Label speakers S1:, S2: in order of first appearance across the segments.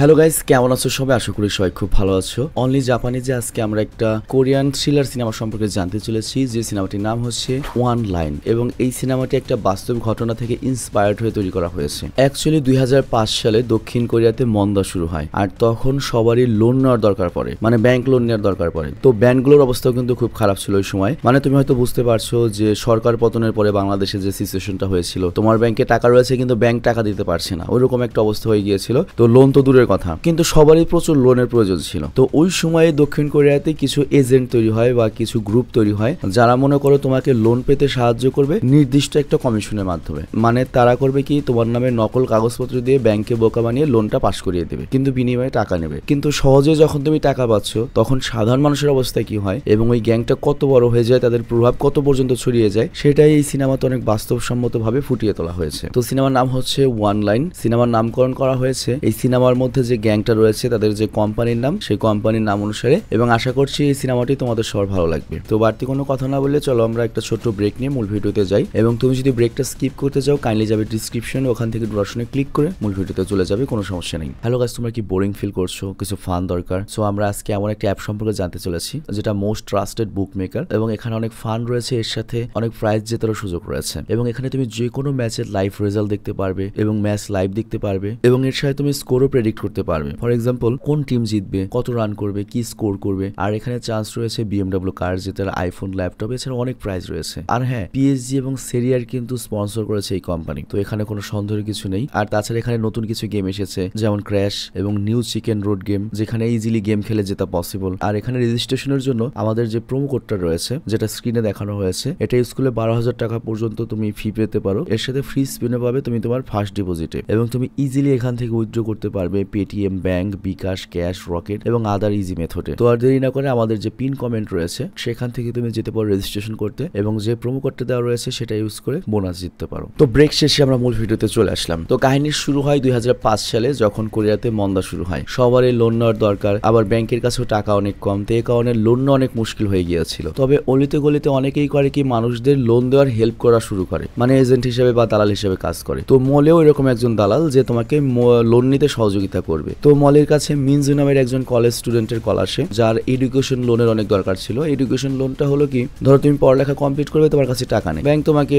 S1: Hello guys, কেমন আছো সবাই? আশা করি সবাই খুব ভালো আছো। অনলি জাপানিজে আজকে আমরা একটা কোরিয়ান থ্রিলার সিনেমা সম্পর্কে জানতে চলেছি, যে সিনেমাটির নাম হচ্ছে ওয়ান লাইন, এবং এই সিনেমাটি একটা বাস্তব ঘটনা থেকে ইন্সপায়ার্ড হয়ে তৈরি করা হয়েছে। অ্যাকচুয়ালি 2005 সালে দক্ষিণ কোরিয়াতে মন্দা শুরু হয়, আর তখন সবারই লোন নেওয়ার দরকার পড়ে, মানে ব্যাংক লোন নেওয়ার দরকার পড়ে। তো ব্যাংকগুলোর অবস্থাও কিন্তু খুব খারাপ ছিল ওই সময়। মানে তুমি হয়তো বুঝতে পারছো যে সরকার পতনের পরে বাংলাদেশে যে সিচুয়েশনটা হয়েছিল, তোমার ব্যাংকে টাকা রয়েছে কিন্তু ব্যাংক টাকা দিতে পারছে না, ওইরকম একটা অবস্থা হয়ে গিয়েছিল। তো লোন তো দূরের কথা, কিন্তু সবারই প্রচুর লোনের প্রয়োজন ছিল। তো ওই সময়ে দক্ষিণ কোরিয়াতে কিছু এজেন্ট তৈরি হয় বা কিছু গ্রুপ তৈরি হয়, যারা মনে করো তোমাকে লোন পেতে সাহায্য করবে নির্দিষ্ট একটা কমিশনের মাধ্যমে। মানে তারা করবে কি, তোমার নামে নকল কাগজপত্র দিয়ে ব্যাংকে বোকা বানিয়ে লোনটা পাস করিয়ে দেবে, কিন্তু বিনিময়ে টাকা নেবে। কিন্তু সহজে যখন তুমি টাকা পাচ্ছ, তখন সাধারণ মানুষের অবস্থা কি হয় এবং ওই গ্যাংটা কত বড় হয়ে যায়, তাদের প্রভাব কত পর্যন্ত ছড়িয়ে যায়, সেটাই এই সিনেমাতে অনেক বাস্তবসম্মত ভাবে ফুটিয়ে তোলা হয়েছে। তো সিনেমার নাম হচ্ছে ওয়ান লাইন। সিনেমার নামকরণ করা হয়েছে এই সিনেমার মধ্যে যে গ্যাংটা রয়েছে তাদের যে কোম্পানির নাম, সেই কোম্পানির নাম অনুসারে, এবং আশা করছি এই সিনেমাটি তোমাদের সবার ভালো লাগবে। তো বাড়তি কোনো কথা না বললে চলো আমরা একটা ছোট্ট ব্রেক নিয়ে মূল ভিডিওতে যাই। এবং তুমি যদি ব্রেকটা স্কিপ করতে চাও, কাইন্ডলি যাবে ডিসক্রিপশন, ওখান থেকে ডুরাশনে ক্লিক করে মূল ভিডিওতে চলে যাবে, কোনো সমস্যা নেই। হ্যালো গাইস, তোমরা কি বোরিং ফিল করছো? কিছু ফান দরকার? সো আমরা আজকে এমন একটা অ্যাপ সম্পর্কে জানতে চলেছি যেটা মোস্ট ট্রাস্টেড বুক মেকার, এবং এখানে অনেক ফান রয়েছে, এর সাথে অনেক প্রাইজ জেতারও সুযোগ রয়েছে। এবং এখানে তুমি যে কোনো ম্যাচের লাইভ রেজাল্ট দেখতে পারবে এবং ম্যাচ লাইভ দেখতে পারবে, এবং এর সাথে তুমি স্কোরও প্রেডিক্ট করতে পারবে। ফর এক্সাম্পল, কোন টিম জিতবে, কত রান করবে, কি স্কোর করবে। আর এখানে চান্স রয়েছে BMW কার জেতার, আইফোন, ল্যাপটপ, এছাড়া অনেক প্রাইজ রয়েছে। আর হ্যাঁ, PSG এবং সেরিয়ার কিন্তু স্পন্সর করেছে এই কোম্পানি, তো এখানে কোনো সন্দেহের কিছু নেই। আর তাছাড়া এখানে নতুন কিছু গেম এসেছে, যেমন ক্র্যাশ এবং নিউ চিকেন রোড গেম, যেখানে ইজিলি গেম খেলে জেতা পসিবল। আর এখানে রেজিস্ট্রেশনের জন্য আমাদের যে প্রোমো কোডটা রয়েছে, যেটা স্ক্রিনে দেখানো হয়েছে, এটা ইউজ করলে 12,000 টাকা পর্যন্ত তুমি ফি পেতে পারো। এর সাথে ফ্রি স্পিনে পাবে তুমি তোমার ফার্স্ট ডিপোজিটে, এবং তুমি ইজিলি এখান থেকে উইথড্র করতে পারবে পেটিএম, ব্যাংক, বিকাশ, ক্যাশ, রকেট এবং আদার ইজি মেথডে। তো আর দেরি না করে আমাদের যে পিন কমেন্ট রয়েছে সেখান থেকে তুমি যেতে পারো রেজিস্ট্রেশন করতে, এবং যে প্রোমো কোডটা দেওয়া রয়েছে সেটা ইউজ করে বোনাস জিততে পারো। তো ব্রেক শেষে আমরা মূল ভিডিওতে চলে আসলাম। তো কাহিনী শুরু হয় 2005 সালে, যখন কোরিয়াতে মন্দা শুরু হয়। সবারই লোন নেওয়ার দরকার, আবার ব্যাংকের কাছেও টাকা অনেক কম, তো এই কারণে লোন নেওয়া অনেক মুশকিল হয়ে গিয়েছিল। তবে অলিতে গলিতে অনেকেই করে কি, মানুষদের লোন দেওয়ার হেল্প করা শুরু করে, মানে এজেন্ট হিসেবে বা দালাল হিসেবে কাজ করে। তো মলেও এরকম একজন দালাল যে তোমাকে লোন নিতে সহযোগিতা করবে। তো মলের কাছে মিনজু নামের একজন কলেজ স্টুডেন্টের কল আসে, যার এডুকেশন লোনের অনেক দরকার ছিল। এডুকেশন লোনটা হলো কি, ধরো তুমি পড়ালেখা কমপ্লিট করবে, তোমার কাছে টাকা নেই, ব্যাংক তোমাকে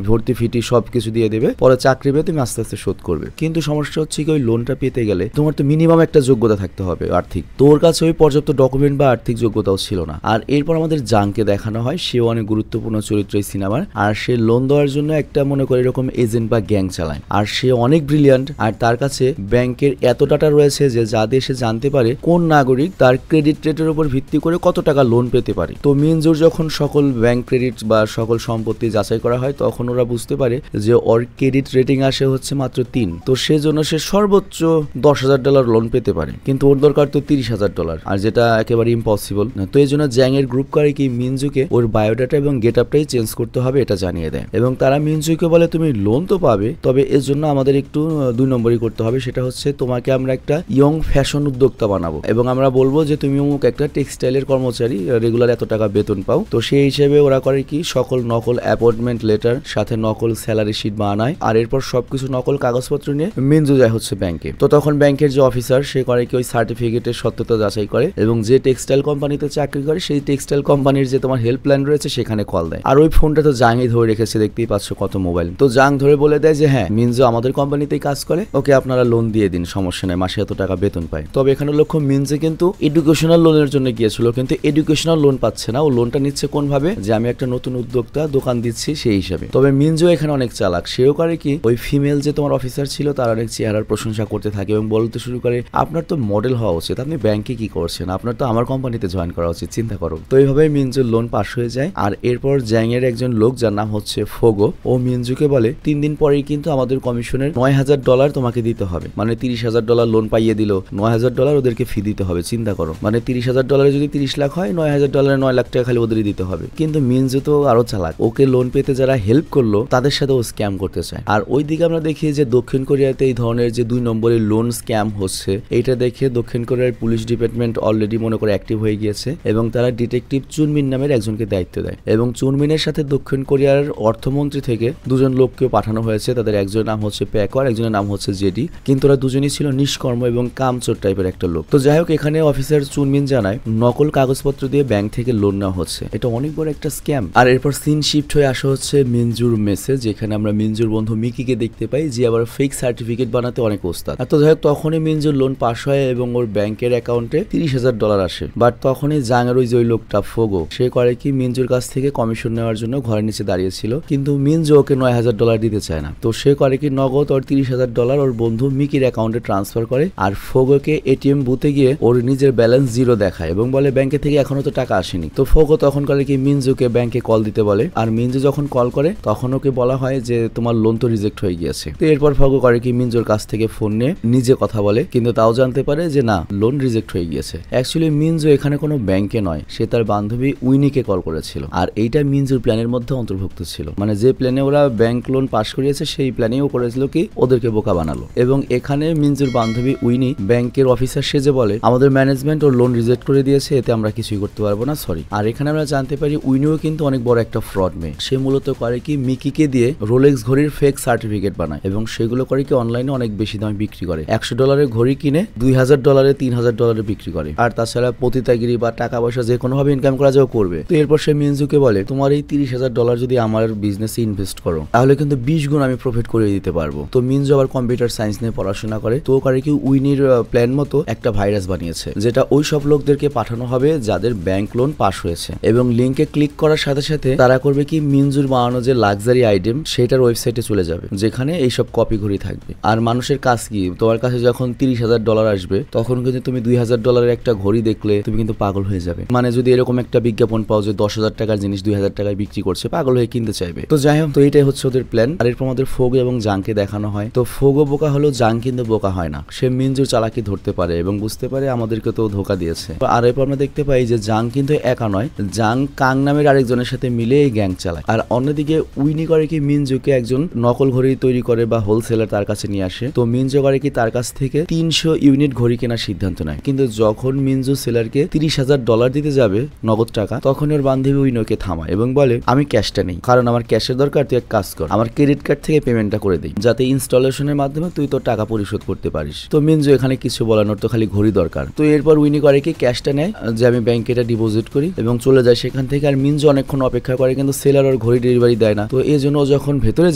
S1: ভর্তি ফিটি সবকিছু দিয়ে দেবে, পরে চাকরি পেয়ে তুমি আস্তে আস্তে শোধ করবে। কিন্তু সমস্যা হচ্ছে কি, ওই লোনটা পেতে গেলে তোমার তো মিনিমাম একটা যোগ্যতা থাকতে হবে আর্থিক, তোর কাছে ওই পর্যাপ্ত ডকুমেন্ট বা আর্থিক যোগ্যতাও ছিল না। আর এরপর আমাদের জাংকে দেখানো হয়, সেও অনেক গুরুত্বপূর্ণ চরিত্র এই সিনেমার। আর সে লোন দেওয়ার জন্য একটা মনে করে এরকম এজেন্ট বা গ্যাং চালায়, আর সে অনেক ব্রিলিয়ান্ট। আর তার কাছে ব্যাংকের এত ডাটা রয়েছে যে যা দিয়ে সে জানতে পারে কোন নাগরিক তার ক্রেডিট রেটের উপর ভিত্তি করে কত টাকা লোন পেতে পারে। তো মিনজুর যখন সকল ব্যাংক ক্রেডিট বা সকল সম্পত্তি যাচাই করা হয়, তখন ওরা বুঝতে পারে যে ওর ক্রেডিট রেটিং আসে হচ্ছে মাত্র 3। তো সেজন্য সে সর্বোচ্চ $10,000 লোন পেতে পারে, কিন্তু ওর দরকার তো $30,000, আর যেটা একেবারে ইম্পসিবল। তো এই জন্য জ্যাং এর গ্রুপ করে কি, মিনজুকে ওর বায়োডাটা এবং গেট আপটাই চেঞ্জ করতে হবে এটা জানিয়ে দেয়। এবং তারা মিনজুকে বলে, তুমি লোন তো পাবে, তবে এর জন্য আমাদের একটু 2 নম্বরই করতে হবে, সেটা হচ্ছে তোমাকে আমরা একটা ইয়ং ফ্যাশন উদ্যোক্তা বানাবো, এবং আমরা বলবো যে তুমি অমুক একটা টেক্সটাইলের কর্মচারী, রেগুলার এত টাকা বেতন পাও। তো সেই হিসেবে ওরা করে কি, সকল নকল অ্যাপয়েন্টমেন্ট লেটার সাথে নকল স্যালারি শিট বানায়, আর এরপর সবকিছু নকল কাগজপত্র নিয়ে মিনজু যায় হচ্ছে ব্যাংকে। তো তখন ব্যাংকের যে অফিসার, সে করে কি, ওই সার্টিফিকেটের সত্যতা যাচাই করে, এবং যে টেক্সটাইল কোম্পানিতে চাকরি করে সেই টেক্সটাইল কোম্পানির যে তোমার হেল্পলাইন রয়েছে সেখানে কল দেয়। আর ওই ফোনটা তো জাংই ধরে রেখেছে, দেখতেই পাচ্ছ কত মোবাইল। তো জাং ধরে বলে দেয় যে হ্যাঁ, মিনজু আমাদের কোম্পানিতেই কাজ করে, ওকে আপনারা লোন দিয়ে দিন, সমস্যা নেই, মাসে এত টাকা বেতন পায়। তবে এখানে লক্ষ্য, মিনজু কিন্তু এডুকেশনাল লোনের জন্য গিয়েছিল, কিন্তু এডুকেশনাল লোন পাচ্ছে না। ও লোনটা নিচ্ছে কোন ভাবে, যে আমি একটা নতুন উদ্যোক্তা, দোকান দিচ্ছি সেই হিসাবে। তবে মিনজু এখানে অনেক চালাক, সেও করে কি, ওই ফিমেল যে তোমার অফিসার ছিল তার অনেক চেহারার প্রশংসা করতে থাকে, এবং বলতে শুরু করে, আপনার তো মডেল হওয়া উচিত, আপনি ব্যাংকে কি করছেন, আপনার তো আমার কোম্পানিতে জয়েন করা উচিত, চিন্তা করো। তো এইভাবে মিনজুর লোন পাস হয়ে যায়। আর এরপর জ্যাং এর একজন লোক, যার নাম হচ্ছে ফোগো, ও মিনজুকে বলে 3 দিন পরেই কিন্তু আমাদের কমিশনের $9,000 তোমাকে দিতে হবে। মানে $30,000 লোন পাইয়ে দিল, $9,000 ওদেরকে ফি দিতে হবে, চিন্তা করো। মানে $30,000 যদি 30 লাখ হয়, $9,000 9 লাখ টাকা খালি ওদেরই দিতে হবে। কিন্তু মিনজু তো আরো চালাক, ওকে লোন পেতে যারা হেল্প করলো তাদের সাথে ও স্ক্যাম করতে চায়। আর ওইদিকে আমরা দেখি যে দক্ষিণ কোরিয়াতে এই ধরনের যে 2 নম্বরের লোন স্ক্যাম হচ্ছে, এইটা দেখে দক্ষিণ কোরিয়ার পুলিশ ডিপার্টমেন্ট অলরেডি মনে করে অ্যাক্টিভ হয়ে গিয়েছে, এবং তারা ডিটেকটিভ চুনমিন নামের একজনকে দায়িত্ব দেয়। এবং চুনমিনের সাথে দক্ষিণ কোরিয়ার অর্থমন্ত্রী থেকে 2 জন লোককেও পাঠানো হয়েছে, তাদের একজনের নাম হচ্ছে প্যাকর, একজনের নাম হচ্ছে জেডি। কিন্তু ওরা দুজনই ছিল নিষ্কর্ম এবং কামচোর টাইপের একটা লোক। তো যাই হোক, এখানে অফিসার চুনমিন জানায় নকল কাগজপত্র দিয়ে ব্যাংক থেকে লোন নেওয়া হচ্ছে, এটা অনেক বড় একটা স্ক্যাম। আর এরপর সিন শিফট হয়ে আসা হচ্ছে মিনজুর মেসে, যেখানে আমরা মিনজুর বন্ধু মিকিকে দেখতে পাই, যে আবার ফেক সার্টিফিকেট বানাতে অনেক ওস্তাদ। আর তো যাই হোক, তখনই মিনজুর লোন পাস হয় এবং ওর ব্যাংকের অ্যাকাউন্টে $30,000 আসে। বাট তখনই জাঙের ওই যে ওই লোকটা ফোগো, সে করে কি মিনজুর কাছ থেকে কমিশন নেওয়ার জন্য ঘরের নিচে দাঁড়িয়েছিল, কিন্তু মিনজু ওকে $9,000 দিতে চায় না। তো সে করে কি নগদ ওর $30,000 ওর বন্ধু মিকির অ্যাকাউন্টে ট্রান্সফার করে, আর ফোগোকে এটিএম বুথে গিয়ে ওর নিজের ব্যালেন্স 0 দেখায় এবং বলে ব্যাংকে থেকে এখনো তো টাকা আসেনি। তো ফোগো তখন করে কি মিনজুকে ব্যাংকে কল দিতে বলে, আর মিনজু যখন কল করে তখন ওকে বলা হয় যে তোমার লোন তো রিজেক্ট হয়ে গিয়েছে। তো এরপর ফোগো করে কি মিনজুর কাছ থেকে ফোন নিয়ে নিজে কথা বলে, কিন্তু তাও জানতে পারে যে না, লোন রিজেক্ট হয়ে গিয়েছে। অ্যাকচুয়ালি মিনজু এখানে কোনো ব্যাংকে নয়, সে তার বান্ধবী উইনিকে কল করেছিল, আর এইটা মিনজুর প্ল্যানের মধ্যে অন্তর্ভুক্ত ছিল। মানে যে প্ল্যানে ওরা ব্যাংক লোন পাস করিয়েছে সেই প্ল্যানেও করেছিল কি ওদেরকে বোকা বানালো। এবং এখানে মিনজুর বান্ধবী উইনি ব্যাংকের অফিসার সেজে বলে আমাদের ম্যানেজমেন্ট ওর লোন রিজেক্ট করে দিয়েছে, এতে আমরা কিছুই করতে পারবো না, সরি। আর এখানে আমরা জানতে পারি উইনিও কিন্তু অনেক বড় একটা ফ্রড মেয়ে। সে মূলত করে কি মিকিকে দিয়ে রোলেক্স ঘড়ির ফেক সার্টিফিকেট বানায় এবং সেগুলো করে কি অনলাইনে অনেক বেশি দামে বিক্রি করে। $100 ঘড়ি কিনে $2,000 $3,000 বিক্রি করে। আর তাছাড়া পতিতাগিরি বা টাকা পয়সা যে কোনো ভাবে ইনকাম করা যাও করবে। তো এরপর সে মিনজুকে বলে তোমার এই $30,000 যদি আমার বিজনেসে ইনভেস্ট করো তাহলে কিন্তু 20 গুণ আমি প্রফিট করে দিতে পারবো। তো মিনজু আবার কম্পিউটার সায়েন্স নিয়ে পড়াশোনা করে, তো করে কি উইনির প্ল্যান মতো একটা ভাইরাস বানিয়েছে, যেটা ওই সব লোকদেরকে পাঠানো হবে যাদের ব্যাংক লোন পাস হয়েছে। এবং লিঙ্কে ক্লিক করার সাথে সাথে তারা করবে কি মিনজুর বানানো যে লাক্সারি আইটেম সেটার ওয়েবসাইটে চলে যাবে, যেখানে এইসব কপি ঘড়ি থাকবে। আর মানুষের কাজ কি, তোমার কাছে যখন $30,000 আসবে তখন কিন্তু তুমি $2,000 একটা ঘড়ি দেখলে তুমি কিন্তু পাগল হয়ে যাবে। মানে যদি এরকম একটা বিজ্ঞাপন পাও যে 10,000 টাকার জিনিস 2,000 টাকায় বিক্রি করছে, পাগল হয়ে কিনতে চাইবে। তো যাই হোক, তো এটাই হচ্ছে ওদের প্ল্যান। আর এরপর আমাদের ফোগো এবং জাংকে দেখানো হয়। তো ফোগো বোকা হলো, জাং কিন্তু বোকা হয় না। সে মিনজুর চালাকি ধরতে পারে এবং বুঝতে পারে আমাদেরকে তো ধোকা দিয়েছে। আর এরপর আমরা দেখতে পাই যে জাং কিন্তু একা নয়, জাং কাং নামের আরেকজনের সাথে মিলে এই গ্যাং চালায়। আর অন্যদিকে উইনি করে কি মিনজুকে একজন নকল ঘড়ি তৈরি করে বা হোলসেলার তার কাছে নিয়ে আসে। তো মিনজু করে কি তার কাছ থেকে 300 ইউনিট ঘড়ি কেনার সিদ্ধান্ত নেয়। কিন্তু যখন মিনজু সেলারকে $30,000 দিতে যাবে নগদ টাকা, তখন ওর বান্ধবী উইনোকে থামায় এবং বলে আমি ক্যাশটা নেই, কারণ আমার ক্যাশের দরকার, তুই এক কাজ কর, আমার ক্রেডিট কার্ড থেকে পেমেন্টটা করে দিই, যাতে ইনস্টলেশনের মাধ্যমে তুই তোর টাকা পরিশোধ করতে পারিস। তো মিনজু এখানে কিছু বলানোর, তো খালি ঘড়ি দরকার। তো এরপর উইনি করে কি ক্যাশটা নেয় যে আমি ব্যাংকে এটা ডিপোজিট করি এবং চলে যায় সেখান থেকে। আর মিনজু অনেকক্ষণ অপেক্ষা করে কিন্তু সেলার ওর ঘড়ি ডেলিভারি দেয় না। তো এই জন্য যখন ভেতরে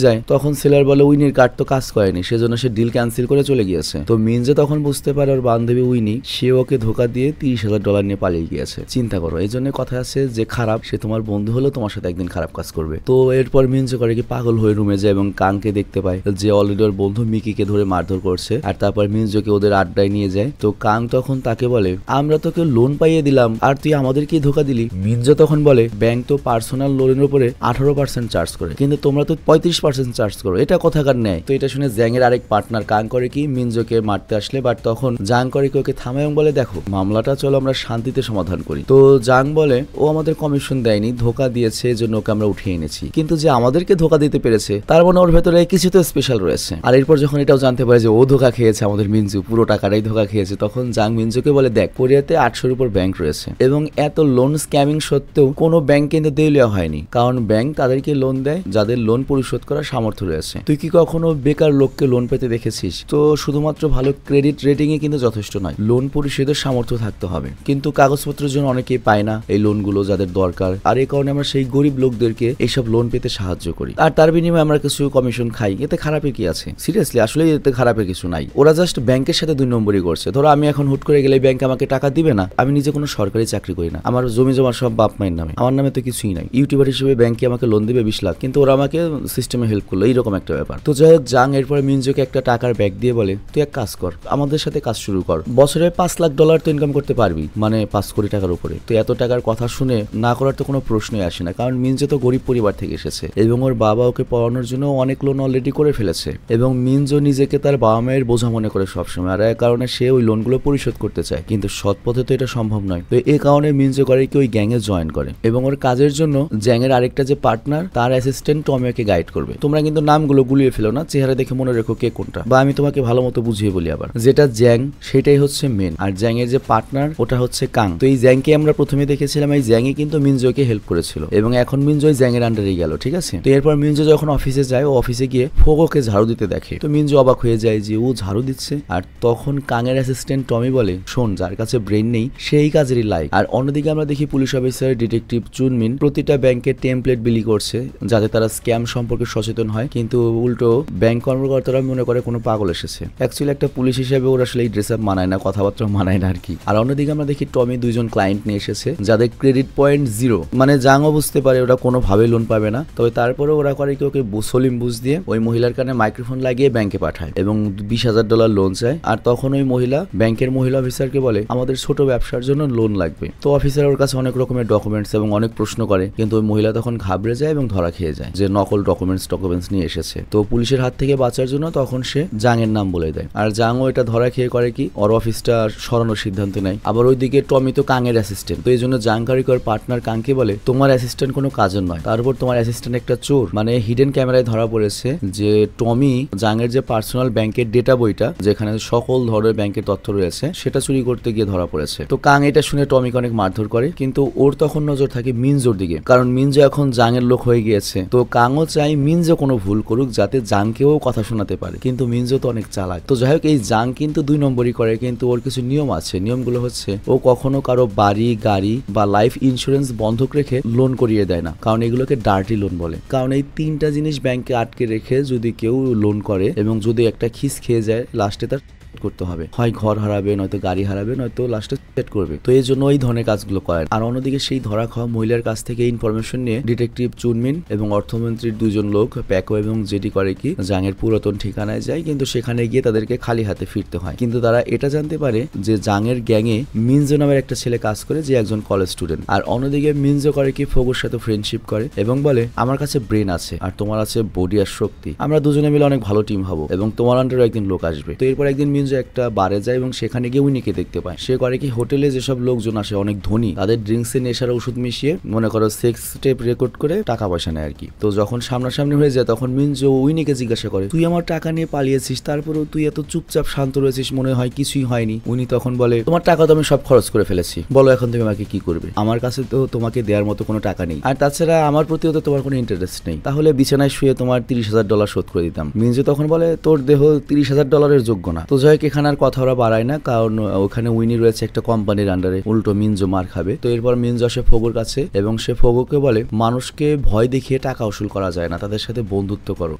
S1: যায় তখন সেলার বলে উইনির কার্ড তো কাজ করেনি, সেজন্য সে ডিল ক্যান্সেল করে চলে গিয়েছে। তো মিনজু তখন বুঝতে পারে ওর বান্ধবী উইনি সে ওকে ধোকা দিয়ে $30,000 নিয়ে পালিয়ে গিয়েছে। চিন্তা করো, এই জন্য কথা আছে যে খারাপ সে তোমার বন্ধু হলো তোমার সাথে একদিন খারাপ কাজ করবে। তো এরপর মিনজু করে কি পাগল হয়ে রুমে যায় এবং কাংকে দেখতে পায় যে অলরেডি ওর বন্ধু মিকিকে ধরে মারধর করছে। আর তারপর মিনজুকে ওদের আড্ডায় নিয়ে যায়। তো কাং তখন তাকে বলে আমরা তোকে লোন পাইয়ে দিলাম আর তুই আমাদেরকে ধোকা দিলি। মিনজু তখন বলে ব্যাংক তো পার্সোনাল লোনের উপরে 18% চার্জ করে, কিন্তু তোমরা তো 35% চার্জ করো, এটা কথাকার নেয়। তো এটা শুনে জ্যাং এর আরেক পার্টনার কাং করে কি মিনজুকে মারতে আসলে, বাট তখন জাং করে কি ওকে থামায় এবং বলে দেখো মামলাটা চলো আমরা শান্তিতে সমাধান করি। তো জাং বলে ও আমাদের কমিশন দেয়নি, ধোকা দিয়েছে, এজন্য ওকে আমরা উঠিয়ে এনেছি, কিন্তু যে আমাদেরকে ধোকা দিতে পেরেছে তার মানে ওর ভেতরে কিছু তো স্পেশাল রয়েছে। আর এরপর যখন এটাও জানতে পারে যে ও ধোকা খেয়েছে, আমাদের মিনজু পুরো টাকাটাই ধোকা খেয়েছে, তখন জাং মিনজুকে বলে দেখ কোরিয়াতে 800-র উপর ব্যাংক রয়েছে এবং এত লোন স্ক্যামিং সত্ত্বেও কোনো ব্যাংক কিন্তু দেউলিয়া হয়নি, কারণ ব্যাংক তাদেরকে লোন দেয় যাদের লোন পরিশোধ করার সামর্থ্য রয়েছে। তুই কি কখনো বেকার লোককে লোন পেতে দেখেছিস? তো শুধুমাত্র ভালো ক্রেডিট রেটিং এ কিন্তু যথেষ্ট নয়, লোন পরিশোধের সামর্থ্য থাকতে হবে। কিন্তু কাগজপত্রের জন্য অনেকেই পায় না এই লোনগুলো যাদের দরকার, আর এই কারণে আমরা সেই গরিব লোকদেরকে এইসব লোন পেতে সাহায্য করি আর তার বিনিময়ে আমরা কিছু কমিশন খাই। এতে খারাপের কি আছে? সিরিয়াসলি আসলে এতে খারাপের কিছু নাই। ওরা জাস্ট ব্যাংকের সাথে 2 নম্বরই করছে। ধরো আমি এখন হুট করে গেলে ব্যাংক আমাকে টাকা দিবে না, আমি নিজে কোনো সরকারি চাকরি করি না, আমার জমি জমা সব বাপ মায়ের নামে, আমার নামে তো কিছুই নাই। ইউটিউবার হিসেবে ব্যাংকে আমাকে লোন দিবে 20 লাখ, কিন্তু ওরা আমাকে সিস্টেমে হেল্প করলো, এইরকম একটা ব্যাপার। তো যাই হোক, জাং এরপরে মিনজুকে একটা টাকার ব্যাগ দিয়ে বলে তুই এক কাজ কর, আমাদের সাথে কাজ শুরু কর, বছরে $5 লাখ তো ইনকাম করতে পারবি, মানে 5 কোটি টাকার উপরে। তো এত টাকার কথা শুনে না করার তো কোনো প্রশ্নই আসে না, কারণ মিনজু তো গরিব পরিবার থেকে এসেছে এবং ওর বাবা ওকে পড়ানোর জন্য অনেক লোন অলরেডি করে ফেলেছে এবং মিনজু নিজেকে তার বাবা মায়ের বোঝা মনে করে সবসময়, আর এই কারণে সে ওই লোনগুলো পরিশোধ করতে চায়, কিন্তু সৎ পথে তো এটা সম্ভব নয়। তো এই কারণে মিনজু করে কি ওই গ্যাংয়ে জয়েন করে এবং ওর কাজের জন্য জ্যাংয়ের আরেকটা যে পার্টনার তার অ্যাসিস্ট্যান্ট টমিওকে গাইড করবে। তোমরা কিন্তু নামগুলো গুলিয়ে ফেলো না, চেহারা দেখে মনে রেখো কে কোনটা, বা আমি তোমাকে ভালো মতো বুঝিয়ে বলি আবার। যেটা জ্যাং সেটাই হচ্ছে মেন, আর জ্যাং এর যে পার্টনার ওটা হচ্ছে কাং। তো এই জ্যাংকে আমরা প্রথমে দেখেছিলাম, এই জ্যাংই কিন্তু মিনজুকে হেল্প করেছিল এবং এখন মিনজু জ্যাং এর আন্ডারে গেল, ঠিক আছে। তো এরপর মিনজু যখন অফিসে যায়, ও অফিসে গিয়ে ফোগোকে ঝাড়ু দিতে দেখে। তো মিনজু অবাক হয়ে যায় যে ও ঝাড়ু দিচ্ছে। আর তখন কাঙের অ্যাসিস্ট্যান্ট টমি বলে, শোন, যার কাছে ব্রেন নেই সেই কাজেরই লাইক। আর অন্যদিকে আমরা দেখি পুলিশ অফিসার ডিটেকটিভ চুনমিন প্রতিটা ব্যাংকের টেমপ্লেট বিলি করছে যাতে তারা স্ক্যাম সম্পর্কে সচেতন হয়, কিন্তু উল্টো ব্যাংক কর্মকর্তারা মনে করে কোনো পাগল এসেছে। অ্যাকচুয়ালি একটা পুলিশ হিসেবে ওরা আসলে এই ড্রেস আপ মানায় না, কথাবার্তা মানায় না আর কি। আর অন্যদিকে আমরা দেখি টমি দুইজন ক্লায়েন্ট নিয়ে এসেছে যাদের ক্রেডিট পয়েন্ট 0, মানে জাংও বুঝতে পারে ওরা কোনোভাবে লোন পাবে না, তবে তারপরে ওরা করে কি ওকে সলিম বুঝ দিয়ে ওই মহিলার কানে মাইক্রোফোন লাগিয়ে ব্যাংকে পাঠায় এবং $20,000 লোন চায়। আর তখন ওই মহিলা ব্যাংকের মহিলা অফিসারকে বলে, আমাদের ছোট ব্যবসার জন্য লোন লাগবে। তো অফিসার ওর কাছে অনেক রকমের ডকুমেন্টস এবং অনেক প্রশ্ন করে, কিন্তু ওই মহিলা তখন ঘাবড়ে যায় এবং ধরা খেয়ে যায় যে নকল ডকুমেন্টস নিয়ে এসেছে। তো পুলিশের হাত থেকে বাঁচার জন্য তখন সে জাংয়ের নাম বলে দেয়। আর জাংও এটা ধরা খেয়ে করে কি ওর অফিসটা সরানোর সিদ্ধান্ত নেয়। আবার ওইদিকে টমি তো কাঙের অ্যাসিস্ট্যান্ট, তো এই জন্য জাং কারিকর পার্টনার কাংকে বলে, তোমার অ্যাসিস্ট্যান্ট কোনো কাজের নয়, তারপর তোমার অ্যাসিস্ট্যান্ট একটা চোর। মানে হিডেন ক্যামেরায় ধরা পড়েছে যে টমি জাংয়ের যে পার্সোনাল ব্যাংকের ডেটা বইটা যেখানে সকল ধরনের ব্যাংকের তথ্য রয়েছে সেটা চুরি করতে গিয়ে ধরা পড়েছে। তো কাং এটা শুনে টমিকে অনেক মারধর করে, কিন্তু ওর তখন নজর থাকে মিনজোর দিকে, কারণ মিনজো এখন জাংয়ের লোক হয়ে গিয়েছে। তো কাংও চাই মিনজো কোনো ভুল করুক যাতে জাংকেও কথা শোনাতে পারে, কিন্তু মিনজো তো অনেক চালাক। তো যাই হোক, এই জাং কিন্তু 2 নম্বরই করে, কিন্তু ওর কিছু নিয়ম আছে। নিয়মগুলো হচ্ছে ও কখনো কারো বাড়ি, গাড়ি বা লাইফ ইন্স্যুরেন্স বন্ধক রেখে লোন করিয়ে দেয় না, কারণ এগুলোকে ডার্টি লোন বলে। কারণ এই 3টা জিনিস ব্যাংকে আটকে রেখে যদি কেউ লোন করে এবং যদি একটা খিস খেয়ে যায়, লাস্টে তার করতে হবে, হয় ঘর হারাবে, নয়তো গাড়ি হারাবে, নয়তো লাস্টে সেট করবে। তো এই জন্য এই ধরনের কাজগুলো করেন। আর অন্যদিকে সেই ধরা খাওয়া মহিলার কাছ থেকে ইনফরমেশন নিয়ে ডিটেকটিভ চুনমিন এবং অর্থমন্ত্রীর 2 জন লোক প্যাকো এবং জেডি করে কি জাংয়ের পুরাতন ঠিকানায় যায়, কিন্তু সেখানে গিয়ে তাদেরকে খালি হাতে ফিরতে হয়। কিন্তু তারা এটা জানতে পারে যে জাংয়ের গ্যাংয়ে মিনজো নামের একটা ছেলে কাজ করে, যে একজন কলেজ স্টুডেন্ট। আর অন্যদিকে মিনজো করে কি ফোগোর সাথে ফ্রেন্ডশিপ করে এবং বলে, আমার কাছে ব্রেন আছে আর তোমার আছে বডি আর শক্তি, আমরা দুজনে মিলে অনেক ভালো টিম হবো এবং তোমার আন্ডারে একদিন লোক আসবে। তো এরপর একদিন মিনজো একটা বারে যায় এবং সেখানে গিয়ে উইনিকে দেখতে পায়। সে করে কি হোটেলে যেসব লোকজন আসে অনেক ধনী, তাদের ড্রিঙ্কসে নেশার ওষুধ মিশিয়ে মনে করো সেক্স টেপ রেকর্ড করে টাকা পয়সা নেয় আর কি। তো যখন সামনাসামনি হয়ে যায় তখন মিনজো উইনিকে জিজ্ঞাসা করে, তুই আমার টাকা নিয়ে পালিয়েছিস, তারপরেও তুই এত চুপচাপ শান্ত রয়েছিস, মনে হয় কিছুই হয়নি। উনি তখন বলে, তোমার টাকা তো আমি সব খরচ করে ফেলেছি, বলো এখন তুমি আমাকে কি করবে? আমার কাছে তো তোমাকে দেওয়ার মতো কোনো টাকা নেই, আর তাছাড়া আমার প্রতিও তো তোমার কোনো ইন্টারেস্ট নেই, তাহলে বিছানায় শুয়ে তোমার $30,000 শোধ করে দিতাম। মিনজো তখন বলে, তোর দেহ $30,000 যোগ্য না। তো যাই হোক, এখানে আর কথা ওরা বাড়ায় না, কারণ ওখানে উইনি রয়েছে একটা কোম্পানির আন্ডারে, উল্টো মিনজো মার খাবে। তো এরপর মিনজো আসে ফোগোর কাছে এবং সে ফোগোকে বলে, মানুষকে ভয় দেখিয়ে টাকা উসুল করা যায় না, তাদের সাথে বন্ধুত্ব করো।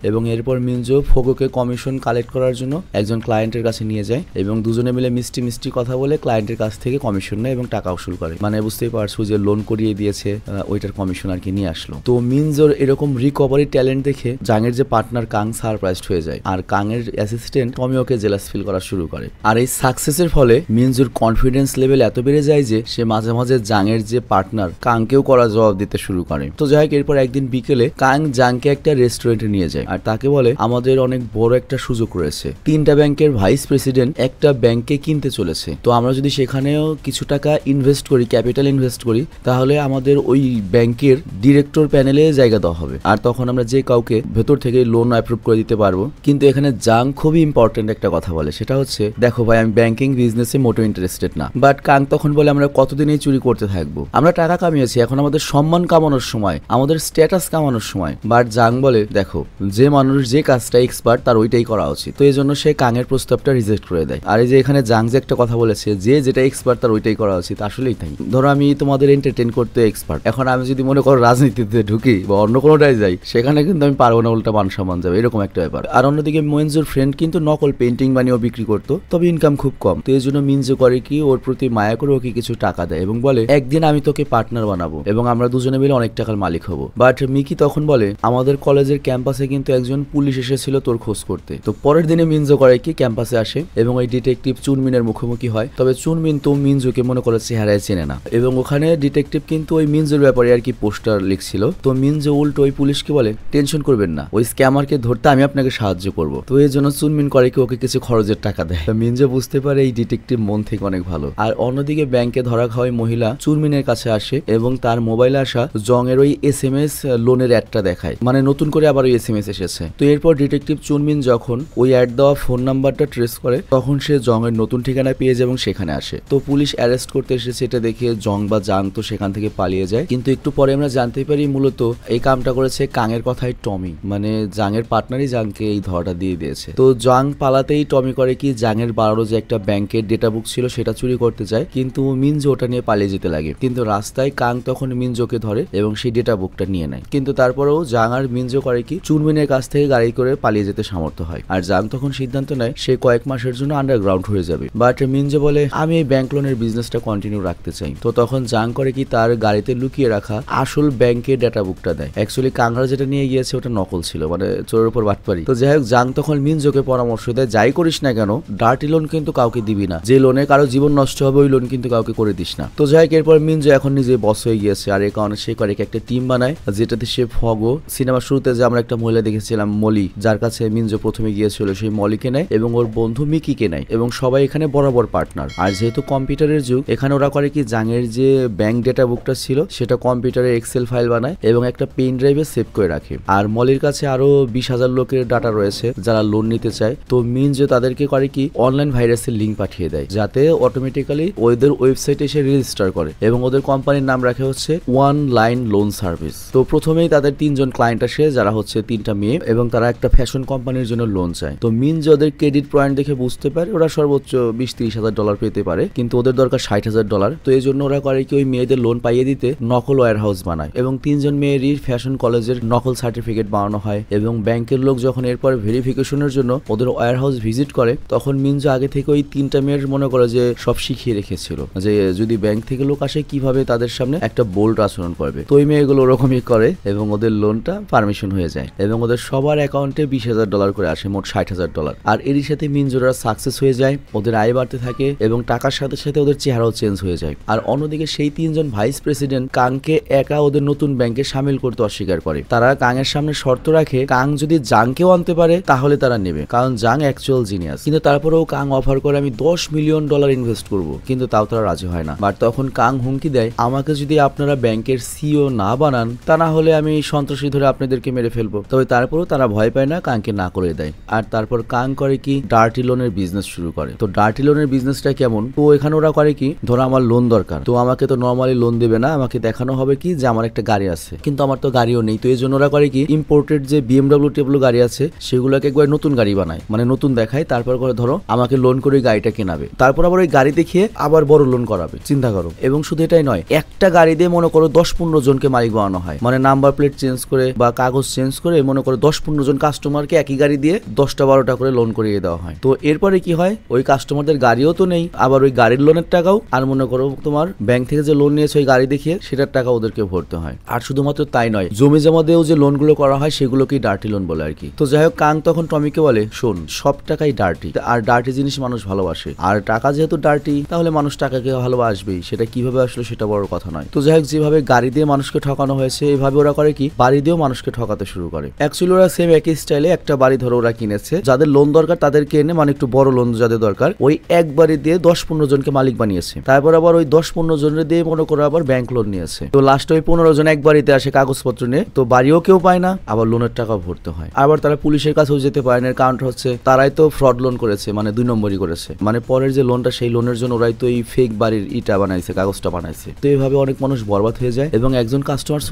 S1: এবং এরপর মিনজো ফোগোকে কমিশন কালেক্ট করার জন্য একজন ক্লায়েন্টের কাছে নিয়ে যায় এবং দুজনে মিলে মিষ্টি মিষ্টি কথা বলে ক্লায়েন্টের কাছ থেকে কমিশন নেয় এবং টাকা উসুল করে। মানে বুঝতেই পারছো যে লোন করিয়ে দিয়েছে, ওইটার কমিশন আর কি নিয়ে আসলো। তো মিনজোর এরকম রিকভারি ট্যালেন্ট দেখে জাংয়ের যে পার্টনার কাং সারপ্রাইজড হয়ে যায়, আর কাংয়ের অ্যাসিস্ট্যান্ট টমি ওকে জেলাস ফিল করা শুরু করে। আর এই সাকসেসের ফলে মিনজোর কনফিডেন্স লেভেল এত বেড়ে যায় যে সে মাঝে মাঝে জাংয়ের যে পার্টনার কাংকেও করা জবাব দিতে শুরু করে। তো যাই হোক, এরপর একদিন বিকেলে কাং জাংকে একটা রেস্টুরেন্টে নিয়ে যায় আর তাকে বলে, আমাদের অনেক বড় একটা সুযোগ রয়েছে, 3টা ব্যাংকের ভাইস প্রেসিডেন্ট একটা ব্যাংকে কিনতে চলেছে। তো আমরা যদি সেখানেও কিছু টাকা ইনভেস্ট করি, ক্যাপিটাল ইনভেস্ট করি, তাহলে আমাদের ওই ব্যাংকের ডিরেক্টর প্যানেলে জায়গা দেওয়া হবে, আর তখন আমরা যে কাউকে ভেতর থেকে লোন অ্যাপ্রুভ করে দিতে পারবো। কিন্তু এখানে জাং খুবই ইম্পর্টেন্ট একটা কথা বলে, সেটা হচ্ছে, দেখো ভাই, আমি ব্যাংকিং বিজনেসে মোটো ইন্টারেস্টেড না। বাট কাং তখন বলে, আমরা কতদিন এই চুরি করতে থাকবো? আমরা টাকা কামিয়েছি, এখন আমাদের সম্মান কামানোর সময়, আমাদের স্ট্যাটাস কামানোর সময়। বাট জাং বলে, দেখো, যে মানুষ যে কাজটা এক্সপার্ট তার ওইটাই করা উচিত। তো এই জন্য সে কাংয়ের প্রস্তাবটা রিজেক্ট করে দেয়। আর এই যে এখানে জাং যে একটা কথা বলেছে, যে যেটা এক্সপার্ট তার ওইটাই করা উচিত, আসলেই তাই। ধরো আমি তোমাদের এন্টারটেইন করতে এক্সপার্ট, এখন আমি যদি মনে করো রাজনীতিতে ঢুকি বা অন্য কোনোটাই যাই, সেখানে কিন্তু আমি পারবো না, উল্টা মান সম্মান যাবে, এরকম একটা ব্যাপার। আর অন্যদিকে মিনজোর ফ্রেন্ড কিন্তু নকল পেন্টিং বানিয়েও বিক্রি করতো, তবে ইনকাম খুব কম। তো এই জন্য মিনজো করে কি ওর প্রতি মায়া করে ওকে কিছু টাকা দেয় এবং বলে, একদিন আমি তোকে পার্টনার বানাবো এবং আমরা দুজনে মিলে অনেক টাকার মালিক হবো। বাট মিকি তখন বলে, আমাদের কলেজের ক্যাম্পাসে কিন্তু একজন পুলিশ এসেছিল তোর খোঁজ করতে। তো পরের দিনে মিনজো করে কি ক্যাম্পাসে আসে এবং ওই ডিটেকটিভ চুনমিনের মুখোমুখি হয়। তবে চুনমিন তো মিনজোকে মনে করে চেহারায় চেনে না এবং ওখানে ডিটেকটিভ কিন্তু ওই মিনজোর ব্যাপারে আর কি পোস্টার লিখছিল। তো মিনজো উল্টো ওই পুলিশকে বলে, টেনশন করবেন না, ওই স্ক্যামারকে ধরতে আমি আপনাকে সাহায্য করব। তো এই জন্য চুনমিন করে কি ওকে কিছু খরচের টাকা দেয়। মিনজো বুঝতে পারে এই ডিটেকটিভ মন থেকে অনেক ভালো। আর অন্যদিকে ব্যাংকে ধরা খাওয়াই মহিলা চুনমিনের কাছে আসে এবং তার মোবাইলে আসা জং এর ওই SMS লোনের অ্যাডটা দেখায়, মানে নতুন করে আবার ওই SMS এসেছে। তো এরপর ডিটেকটিভ চুনমিন যখন ওই অ্যাড দেওয়া ফোন নাম্বারটা ট্রেস করে, তখন সে জং এর নতুন ঠিকানা পেয়ে যায় এবং সেখানে আসে। তো পুলিশ অ্যারেস্ট করতে এসেছে এটা দেখে জং বা জাং তো সেখান থেকে পালিয়ে যায়। কিন্তু একটু পরে আমরা জানতে পারি মূলত এই কামটা করেছে কাংয়ের কথায় টমি, মানে জাং এর পার্টনারই জাংকে এই ধরাটা দিয়ে দিয়েছে। তো জাং পালাতেই টমি করে কি কি জাঙের বাড়ানো যে একটা ব্যাংকের ডেটা বুক ছিল সেটা চুরি করতে যায়, কিন্তু মিনজো ওটা নিয়ে পালিয়ে যেতে লাগে। কিন্তু রাস্তায় কাং তখন মিনজোকে ধরে এবং সেই ডেটা বুকটা নিয়ে নেয়। কিন্তু তারপরেও জাং আর মিনজো করে কি চুনমিনের কাছ থেকে গাড়ি করে পালিয়ে যেতে সামর্থ্য হয়। আর জাং তখন সিদ্ধান্ত নেয় সে কয়েক মাসের জন্য আন্ডারগ্রাউন্ড হয়ে যাবে। বাট মিনজো বলে আমি এই ব্যাংক লোনের বিজনেসটা কন্টিনিউ রাখতে চাই। তো তখন জাং করে কি তার গাড়িতে লুকিয়ে রাখা আসল ব্যাংকের ডেটা বুকটা দেয়। অ্যাকচুয়ালি কাংরা যেটা নিয়ে গিয়েছে ওটা নকল ছিল, মানে চোরের উপর বাটপারি। তো যাই হোক জাং তখন মিনজোকে পরামর্শ দেয় যাই করিস না কেন ডার্টি লোন কিন্তু কাউকে দিবি না, যে লোনে কারো জীবন নষ্ট হবে ওই লোন কিন্তু কাউকে করে দিস না। তো যাই হোক এরপর মিনজো এখন নিজে বস হয়ে গিয়েছে আর এই কারণে সে করে একটা টিম বানায় যেটাতে সে ফগো, সিনেমার শুরুতে যে আমরা একটা মহিলা দেখেছিলাম মলি, যার কাছে মিনজো প্রথমে গিয়েছিল সেই মলিকে নেয় এবং ওর বন্ধু মিকিকে নেয় এবং সবাই এখানে বরাবর পার্টনার। আর যেহেতু কম্পিউটারের যুগ এখানে ওরা করে কি জাঙের যে ব্যাংক ডেটা বুকটা ছিল সেটা কম্পিউটারে এক্সেল ফাইল বানায় এবং একটা পেন ড্রাইভে সেভ করে রাখে। আর মলির কাছে আরো 20,000 লোকের ডাটা রয়েছে যারা লোন নিতে চায়। তো মিনজো তাদেরকে করে কি অনলাইন ভাইরাসের লিঙ্ক পাঠিয়ে দেয় যাতে অটোমেটিক্যালি ওদের ওয়েবসাইটে এসে রেজিস্টার করে এবং ওদের কোম্পানির নাম রাখে হচ্ছে ওয়ান লাইন লোন সার্ভিস। তো প্রথমেই তাদের 3 জন ক্লায়েন্ট আসে যারা হচ্ছে 3টা মেয়ে এবং তারা একটা ফ্যাশন কোম্পানির জন্য লোন চায়। তো মিনজো ওদের ক্রেডিট পয়েন্ট দেখে বুঝতে পারে ওরা সর্বোচ্চ $20-30,000 পেতে পারে, কিন্তু ওদের দরকার $60,000। তো এই জন্য ওরা করে কি ওই মেয়েদের লোন পাইয়ে দিতে নকল ওয়্যার হাউস বানায় এবং 3 জন মেয়েরই ফ্যাশন কলেজের নকল সার্টিফিকেট বানানো হয় এবং ব্যাংকের লোক যখন এরপর ভেরিফিকেশনের জন্য ওদের ওয়্যার হাউস ভিজিট করে তখন মিনজো আগে থেকে ওই 3টা মেয়ের মনে করে যে সব শিখিয়ে রেখেছিল যে যদি ব্যাংক থেকে লোক আসে কিভাবে তাদের সামনে একটা বোল্ড আচরণ করবে। তো ওই মেয়েগুলো ওরকমই করে এবং ওদের লোনটা পারমিশন হয়ে যায় এবং ওদের সবার অ্যাকাউন্টে $20,000 করে আসে, মোট $60,000। আর এরই সাথে মিনজোরা সাকসেস হয়ে যায়, ওদের আয় বাড়তে থাকে এবং টাকার সাথে সাথে ওদের চেহারাও চেঞ্জ হয়ে যায়। আর অন্যদিকে সেই 3 জন ভাইস প্রেসিডেন্ট কাংকে একা ওদের নতুন ব্যাংকে সামিল করতে অস্বীকার করে। তারা কাংয়ের সামনে শর্ত রাখে কাং যদি জাংকেও আনতে পারে তাহলে তারা নেবে, কারণ জাং অ্যাকচুয়াল জিনিয়াস। কিন্তু তারপরেও কাং অফার করে আমি $10 মিলিয়ন ইনভেস্ট করব, কিন্তু তাও তারা রাজি হয় না। বাট তখন কাং হুমকি দেয় আমাকে যদি আপনারা ব্যাংকের সিইও না বানান তা না হলে আমি সন্ত্রাসী ধরে আপনাদেরকে মেরে ফেলবো। তবে তারপরেও তারা ভয় পায় না, কাংকে না করে দেয়। আর তারপর কাং করে কি ডার্টি লোনের বিজনেস শুরু করে। তো ডার্টি লোনের বিজনেসটা কেমন, তো এখানে ওরা করে কি ধরো আমার লোন দরকার, তো আমাকে তো নর্মালি লোন দেবে না, আমাকে দেখানো হবে কি যে আমার একটা গাড়ি আছে, কিন্তু আমার তো গাড়িও নেই। তো এই জন্য ওরা করে কি ইম্পোর্টেড যে BMW টেবলু গাড়ি আছে সেগুলোকে একবার নতুন গাড়ি বানায়, মানে নতুন দেখায়, তারপর করে ধরো আমাকে লোন করে ওই গাড়িটা কেনাবে, তারপর আবার ওই গাড়ি দেখিয়ে আবার বড় লোন করাবে। চিন্তা করো। এবং শুধু এটাই নয়, একটা গাড়ি দিয়ে মনে করো 10-15 জনকে মালিক বানানো হয়, মানে নাম্বার প্লেট চেঞ্জ করে বা কাগজ চেঞ্জ করে মনে করো 10-15 জন কাস্টমারকে একই গাড়ি দিয়ে 10টা-12টা করে লোন করিয়ে দেওয়া হয়। তো এরপরে কি হয়, ওই কাস্টমারদের গাড়িও তো নেই, আবার ওই গাড়ির লোনের টাকাও, আর মনে করো তোমার ব্যাংক থেকে যে লোন নিয়েছে ওই গাড়ি দেখিয়ে সেটার টাকা ওদেরকে ভরতে হয়। আর শুধুমাত্র তাই নয়, জমি জমা দিয়েও যে লোনগুলো করা হয় সেগুলোকেই ডার্টি লোন বলে আর কি। তো যাই হোক কাং তখন টমিকে বলে শোন সব টাকাই ডার্টি, আর ডার্টি জিনিস মানুষ ভালোবাসে, আর টাকা যেহেতু ডার্টি তাহলে মানুষ টাকাকে ভালোবাসবেই, সেটা কিভাবে আসলে সেটা বড় কথা নয়। তো যাই হোক যেভাবে গাড়ি দিয়ে মানুষকে ঠকানো হয়েছে এইভাবে ওরা করে কি বাড়ি দিয়েও মানুষকে ঠকাতে শুরু করে। অ্যাকচুয়ালি ওরা সেম একই স্টাইলে একটা বাড়ি ধরো ওরা কিনেছে, যাদের লোন দরকার তাদেরকে এনে, মানে একটু বড় লোন যাদের দরকার, ওই এক বাড়ি দিয়ে 10-15 জনকে মালিক বানিয়েছে। তারপর আবার ওই 10-15 জনের দিয়ে মনে করো আবার ব্যাংক লোন নিয়েছে। তো লাস্টে ওই 15 জন এক বাড়িতে আসে কাগজপত্র নিয়ে, তো বাড়িও কেউ পায় না, আবার লোনের টাকাও ভরতে হয়। আবার তারা পুলিশের কাছেও যেতে পারে না, কারণ হচ্ছে তারাই তো ফ্রড লোন করেছে, মানে 2 নম্বরই করেছে, মানে পরের যে লোনটা সেই লোনের জন্য ওরাই তো এই ফেক বাড়ির ইটা বানাইছে, কাগজটা বানাইছে। তো এইভাবে অনেক মানুষ বরবাদ হয়ে যায় এবং একজন কাস্টমার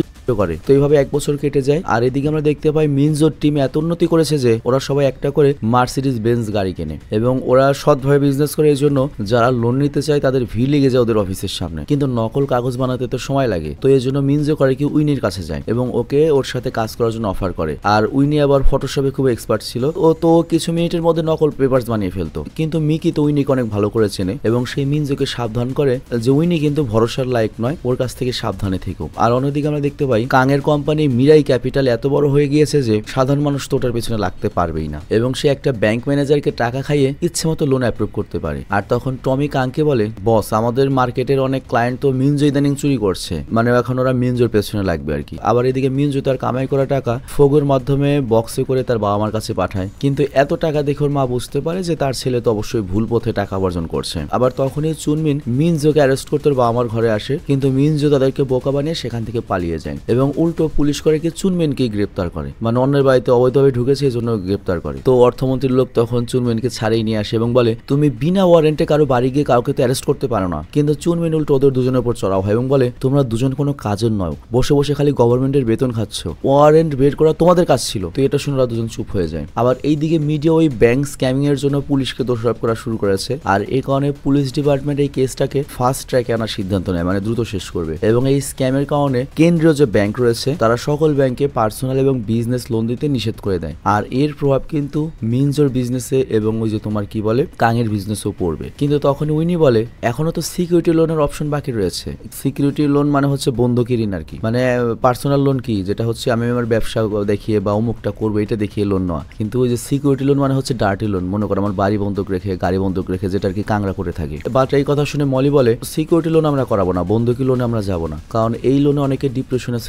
S1: করে। তো এইভাবে 1 বছর কেটে যায়। আর এদিকে আমরা দেখতে পাই মিনজোর টিম এত উন্নতি করেছে যে ওরা সবাই একটা করে মার্সিডিজ বেঞ্জ গাড়ি কেনে এবং ওরা সৎভাবে বিজনেস করে। এই জন্য যারা লোন নিতে চায় তাদের ভিড় লেগে যায় ওদের অফিসের সামনে, কিন্তু নকল কাগজ বানাতে তো সময় লাগে। তো এই জন্য মিনজো করে কি উইনির কাছে যায় এবং ওকে ওর সাথে কাজ করার জন্য অফার করে। আর উইনি আবার ফটোশপে খুব এক্সপার্ট ছিল, ও তো কিছু মিনিটের মধ্যে নকল পেপারস বানিয়ে ফেলতো। কিন্তু মিকি তো উইনিকে অনেক ভালো করে চেনে এবং সেই মিনজোকে সাবধান করে যে উইনি কিন্তু ভরসার লায়ক নয়, ওর কাছ থেকে সাবধানে থেকো। আর অন্যদিকে আমরা দেখতে পাই কাংয়ের কোম্পানি মিরাই ক্যাপিটাল এত বড় হয়ে গিয়েছে যে সাধারণ মানুষ তো ওটার পেছনে লাগতে পারবেই না এবং সে একটা ব্যাংক ম্যানেজারকে টাকা খাইয়ে ইচ্ছে মতো লোন অ্যাপ্রুভ করতে পারে। আর তখন টমি কাংকে বলে বস আমাদের মার্কেটের অনেক ক্লায়েন্ট তো মিনজো ইদানিং চুরি করছে, মানে এখন ওরা মিনজোর পেছনে লাগবে আর কি। আবার এদিকে মিনজো তার কামাই করা টাকা ফোগোর মাধ্যমে বক্সে করে তার বাবা মার কাছে পাঠায়, কিন্তু এত টাকা দেখে ওর মা বুঝতে পারে যে তার ছেলে তো অবশ্যই ভুল পথে টাকা অর্জন করছে। আবার তখনই চুনমিন মিনজোকে অ্যারেস্ট করতে ওর বাবা মার ঘরে আসে, কিন্তু মিনজো তাদেরকে বোকা বানিয়ে সেখান থেকে পালিয়ে যায়। এবং উল্টো পুলিশ করে কি চুনমেনকেই গ্রেপ্তার করে, মানে অন্যের বাড়িতে অবৈধভাবে ঢুকেছে এই জন্য গ্রেপ্তার করে। তো অর্থমন্ত্রীর লোক তখন চুনমেনকে ছাড়িয়ে নিয়ে আসে এবং বলে তুমি বিনা ওয়ারেন্টে কারো বাড়ি গিয়ে কাউকে তো অ্যারেস্ট করতে পারো না। কিন্তু চুনমেন উল্টো ওদের দুজনের উপর চড়াও হয় এবং বলে তোমরা দুজন কোনো কাজের নয়, বসে বসে খালি গভর্নমেন্টের বেতন খাচ্ছ, ওয়ারেন্ট বের করা তোমাদের কাজ ছিল। তো এটা শুনে ওরা দুজন চুপ হয়ে যায়। আবার এইদিকে মিডিয়া ওই ব্যাংক স্ক্যামিং এর জন্য পুলিশকে দোষারোপ করা শুরু করেছে, আর এই কারণে পুলিশ ডিপার্টমেন্ট এই কেসটাকে ফাস্ট ট্র্যাকে আনার সিদ্ধান্ত নেয়, মানে দ্রুত শেষ করবে। এবং এই স্ক্যামের কারণে কেন্দ্রীয় যে ব্যাংক রয়েছে তারা সকল ব্যাংকে পার্সোনাল এবং বিজনেস লোন দিতে নিষেধ করে দেয়। আর এর প্রভাব কিন্তু মিনজোর বিজনেসে এবং ওই যে তোমার কি বলে কাঙের বিজনেসও পড়বে। কিন্তু তখন উইনি বলে এখনো তো সিকিউরিটি লোনের অপশন বাকি রয়েছে। সিকিউরিটি লোন মানে হচ্ছে বন্ধকি ঋণ আর কি, মানে পার্সোনাল লোন কি যেটা হচ্ছে আমি আমার ব্যবসা দেখিয়ে বা অমুকটা করবো এটা দেখিয়ে লোন নেওয়া। কিন্তু ওই যে সিকিউরিটি লোন মানে হচ্ছে ডার্টি লোন, মনে করো আমার বাড়ি বন্ধক রেখে গাড়ি বন্ধক রেখে যেটা আর কি কাংরা করে থাকে। বাট এই কথা শুনে মলি বলে সিকিউরিটি লোন আমরা করাবো না, বন্ধকি লোনে আমরা যাবো না, কারণ এই লোনে অনেকে ডিপ্রেশনে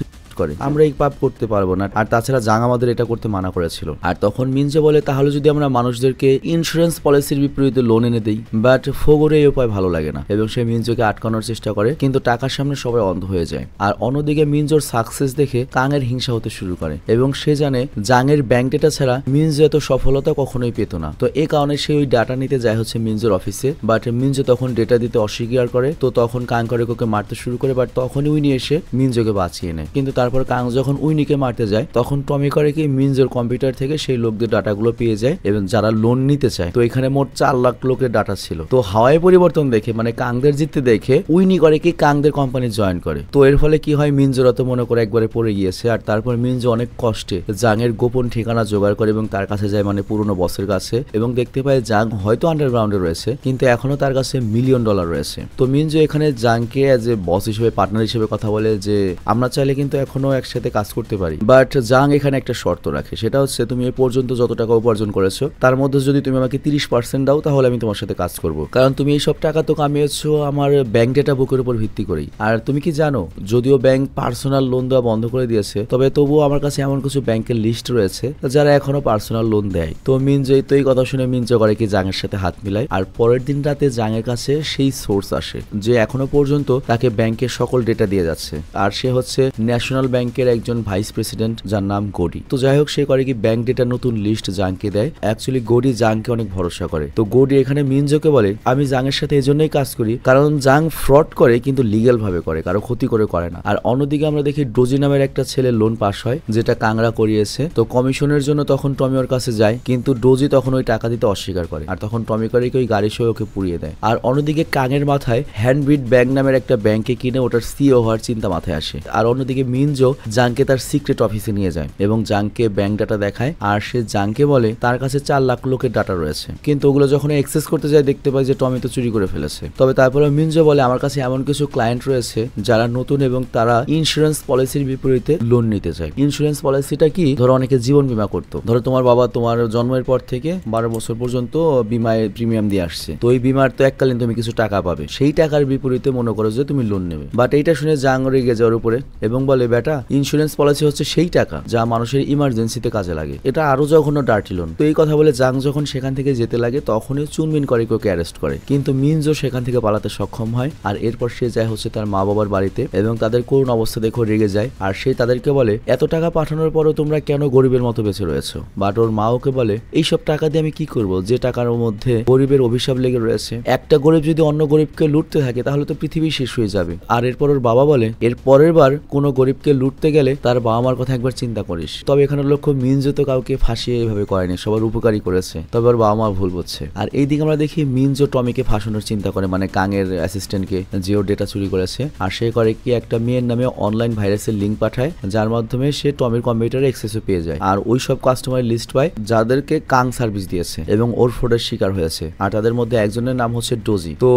S1: করে, আমরা এই পাপ করতে পারবো না। আর তাছাড়া জাং আমাদের এটা করতে মানা করেছিল। আর তখন মিনজে বলে তাহলে যদি আমরা মানুষদেরকে ইন্স্যুরেন্স পলিসির বিপরীতে লোন এনে দিই, বাট ফোগরে এই উপায় ভালো লাগে না এবং সে মিনজোকে আটকানোর চেষ্টা করে, কিন্তু টাকার সামনে সবাই অন্ধ হয়ে যায়। আর অন্যদিকে মিনজোর সাকসেস দেখে কাঙের হিংসা হতে শুরু করে এবং সে জানে জাংয়ের ব্যাংক ডেটা ছাড়া মিনজো এত সফলতা কখনোই পেত না। তো এই কারণে সে ওই ডাটা নিতে যায় হচ্ছে মিনজোর অফিসে, বাট মিনজো তখন ডেটা দিতে অস্বীকার করে। তো তখন কাং করে ওকে মারতে শুরু করে, বাট তখনই উইনি এসে মিনজোকে বাঁচিয়ে নেয়। কিন্তু তারপর কাং যখন উইনিকে মারতে যায় তখন টমি করে কি মিনজোর কম্পিউটার থেকে সেই লোকদের ডাটাগুলো পেয়ে যায় এবং যারা লোন নিতে চায়। তো এখানে মোট 4 লাখ লোকের ডাটা ছিল। তো হাওয়ায় পরিবর্তন দেখে মানে কাংদের জিততে দেখে উইনি করে কি কাংদের কোম্পানি জয়েন করে। তো এর ফলে কি হয় মিনজোরা তো মনে করে একবারে পড়ে গিয়েছে। আর তারপর মিনজো অনেক কষ্টে জাংয়ের গোপন ঠিকানা জোগাড় করে এবং তার কাছে যায়, মানে পুরনো বসের কাছে, এবং দেখতে পায় জাং হয়তো আন্ডারগ্রাউন্ডে রয়েছে কিন্তু এখনো তার কাছে $1 মিলিয়ন রয়েছে। তো মিনজো এখানে জাংকে এজ এ বস হিসেবে পার্টনার হিসেবে কথা বলে যে আমরা চাইলে কিন্তু এখনো একসাথে কাজ করতে পারি। বাট জাং এখানে একটা শর্ত রাখে, সেটা হচ্ছে তুমি এ পর্যন্ত যত টাকা উপার্জন করেছো তার মধ্যে যদি তুমি আমাকে 30% দাও তাহলে আমি তোমার সাথে কাজ করব, কারণ তুমি এই সব টাকা তো কামিয়েছো আমার ব্যাংক ডেটা বুকের উপর ভিত্তি করেই। আর তুমি কি জানো যদিও ব্যাংক পার্সোনাল লোন দেওয়া বন্ধ করে দিয়েছে, তবে তবুও আমার কাছে এমন কিছু ব্যাংকের লিস্ট রয়েছে যারা এখনো পার্সোনাল লোন দেয়। তো মিনজো তো এই কথা শুনে মিনজো করে কি জাংয়ের সাথে হাত মিলায়। আর পরের দিন রাতে জাংয়ের কাছে সেই সোর্স আসে যে এখনো পর্যন্ত তাকে ব্যাংকের সকল ডেটা দিয়ে যাচ্ছে, আর সে হচ্ছে ন্যাশনাল ব্যাংকের একজন ভাইস প্রেসিডেন্ট যার নাম গোডি। তো যাই হোক সে করে কি ব্যাংক ডেটার নতুন লিস্ট জাংকে দেয়। অ্যাকচুয়ালি গোডি জাংকে অনেক ভরসা করে। তো গোডি এখানে মিনজোকে বলে আমি জাংয়ের সাথে এজন্যই কাজ করি কারণ জাং ফ্রড করে কিন্তু লিগ্যাল ভাবে করে, কারো ক্ষতি করে না। আর অন্যদিকে আমরা দেখি ডোজি নামের একটা ছেলে লোন পাস হয় যেটা কাংরা করিয়েছে। তো কমিশনের জন্য তখন টমি ওর কাছে যায় কিন্তু ডোজি তখন ওই টাকা দিতে অস্বীকার করে, আর তখন টমি করে কি ওই গাড়ি সহ ওকে পুড়িয়ে দেয়। আর অন্যদিকে কাঙের মাথায় হ্যান্ডবিট ব্যাংক নামের একটা ব্যাংকে কিনে ওটার সিও হওয়ার চিন্তা মাথায় আসে। আর অন্যদিকে মিনজো জাংকে তার সিক্রেট অফিসে নিয়ে যায় এবং জাংকে ব্যাংক ডাটা দেখায়। আর সে জাংকে বলে তার কাছে 4 লাখ লোকের ডাটা রয়েছে, কিন্তু ওগুলো যখন এক্সেস করতে যায় দেখতে পায় যে টমি তো চুরি করে ফেলেছে। তবে তারপরে মিনজো বলে আমার কাছে এমন কিছু ক্লায়েন্ট রয়েছে যারা নতুন এবং তারা ইন্স্যুরেন্স পলিসির বিপরীতে লোন নিতে চায়। ইন্স্যুরেন্স পলিসিটা কি, ধরো অনেকে জীবন বীমা করতো, ধরো তোমার বাবা তোমার জন্মের পর থেকে 12 বছর পর্যন্ত বিমায় প্রিমিয়াম দিয়ে আসছে, তো এই বিমার তো এককালীন তুমি কিছু টাকা পাবে, সেই টাকার বিপরীতে মনে করো যে তুমি লোন নেবে। বাট এইটা শুনে জাং রেগে যাওয়ার উপরে এবং বলে বেটা ইন্স্যুরেন্স পলিসি হচ্ছে সেই টাকা যা মানুষের ইমার্জেন্সিতে কাজে লাগে, এটা আরো জঘন্য ডার্টি লোন। তো এই কথা বলে জাং যখন সেখান থেকে যেতে লাগে তখনই চুনমিন করে ওকে অ্যারেস্ট করে, কিন্তু মিনজো সেখান থেকে পালাতে সক্ষম হয়। আর এরপর সে যায় হচ্ছে তার মা বাবার বাড়িতে এবং তাদের করুণ অবস্থা দেখে রেগে যায়। আর সে তাদেরকে বলে এত টাকা পাঠানোর পরও তোমরা কেন গরিবের মতো বেঁচে রয়েছো। বাট ওর মা ওকে বলে এইসব টাকা দিয়ে আমি কি করব, যে টাকার মধ্যে গরিবের অভিশাপ লেগে রয়েছে, একটা গরিব যদি অন্য গরিবকে লুটতে থাকে তাহলে তো পৃথিবী শেষ হয়ে যাবে। আর এরপর ওর বাবা বলে এর পরের বার কোনো গরিবকে লুটতে গেলে তার বাবা মার কথা একবার চিন্তা করিস। তবে এখানে লক্ষ্য মিনজো তো কাউকে ফাঁসিয়ে এইভাবে করেনি, সবার উপকারী করেছে, তবে ওর বাবা মা ভুল বুঝছে। আর এইদিকে আমরা দেখি মিনজো টমিকে ফাঁসানোর চিন্তা করে, মানে কাঙের অ্যাসিস্ট্যান্টকে যে ওর ডেটা চুরি করেছে। আর সে করে কি একটা মেয়ের নামে অনলাইন ভাইরাসের লিঙ্ক পাঠায় যার মাধ্যমে সে টমির কম্পিউটারে অ্যাক্সেসও পেয়ে যায়। আর ওই সব কাস্টমার লিস্ট পায় যাদেরকে কাং সার্ভিস দিয়েছে এবং ওর ফ্রডের শিকার হয়েছে। আর তাদের মধ্যে একজনের নাম হচ্ছে ডোজি। তো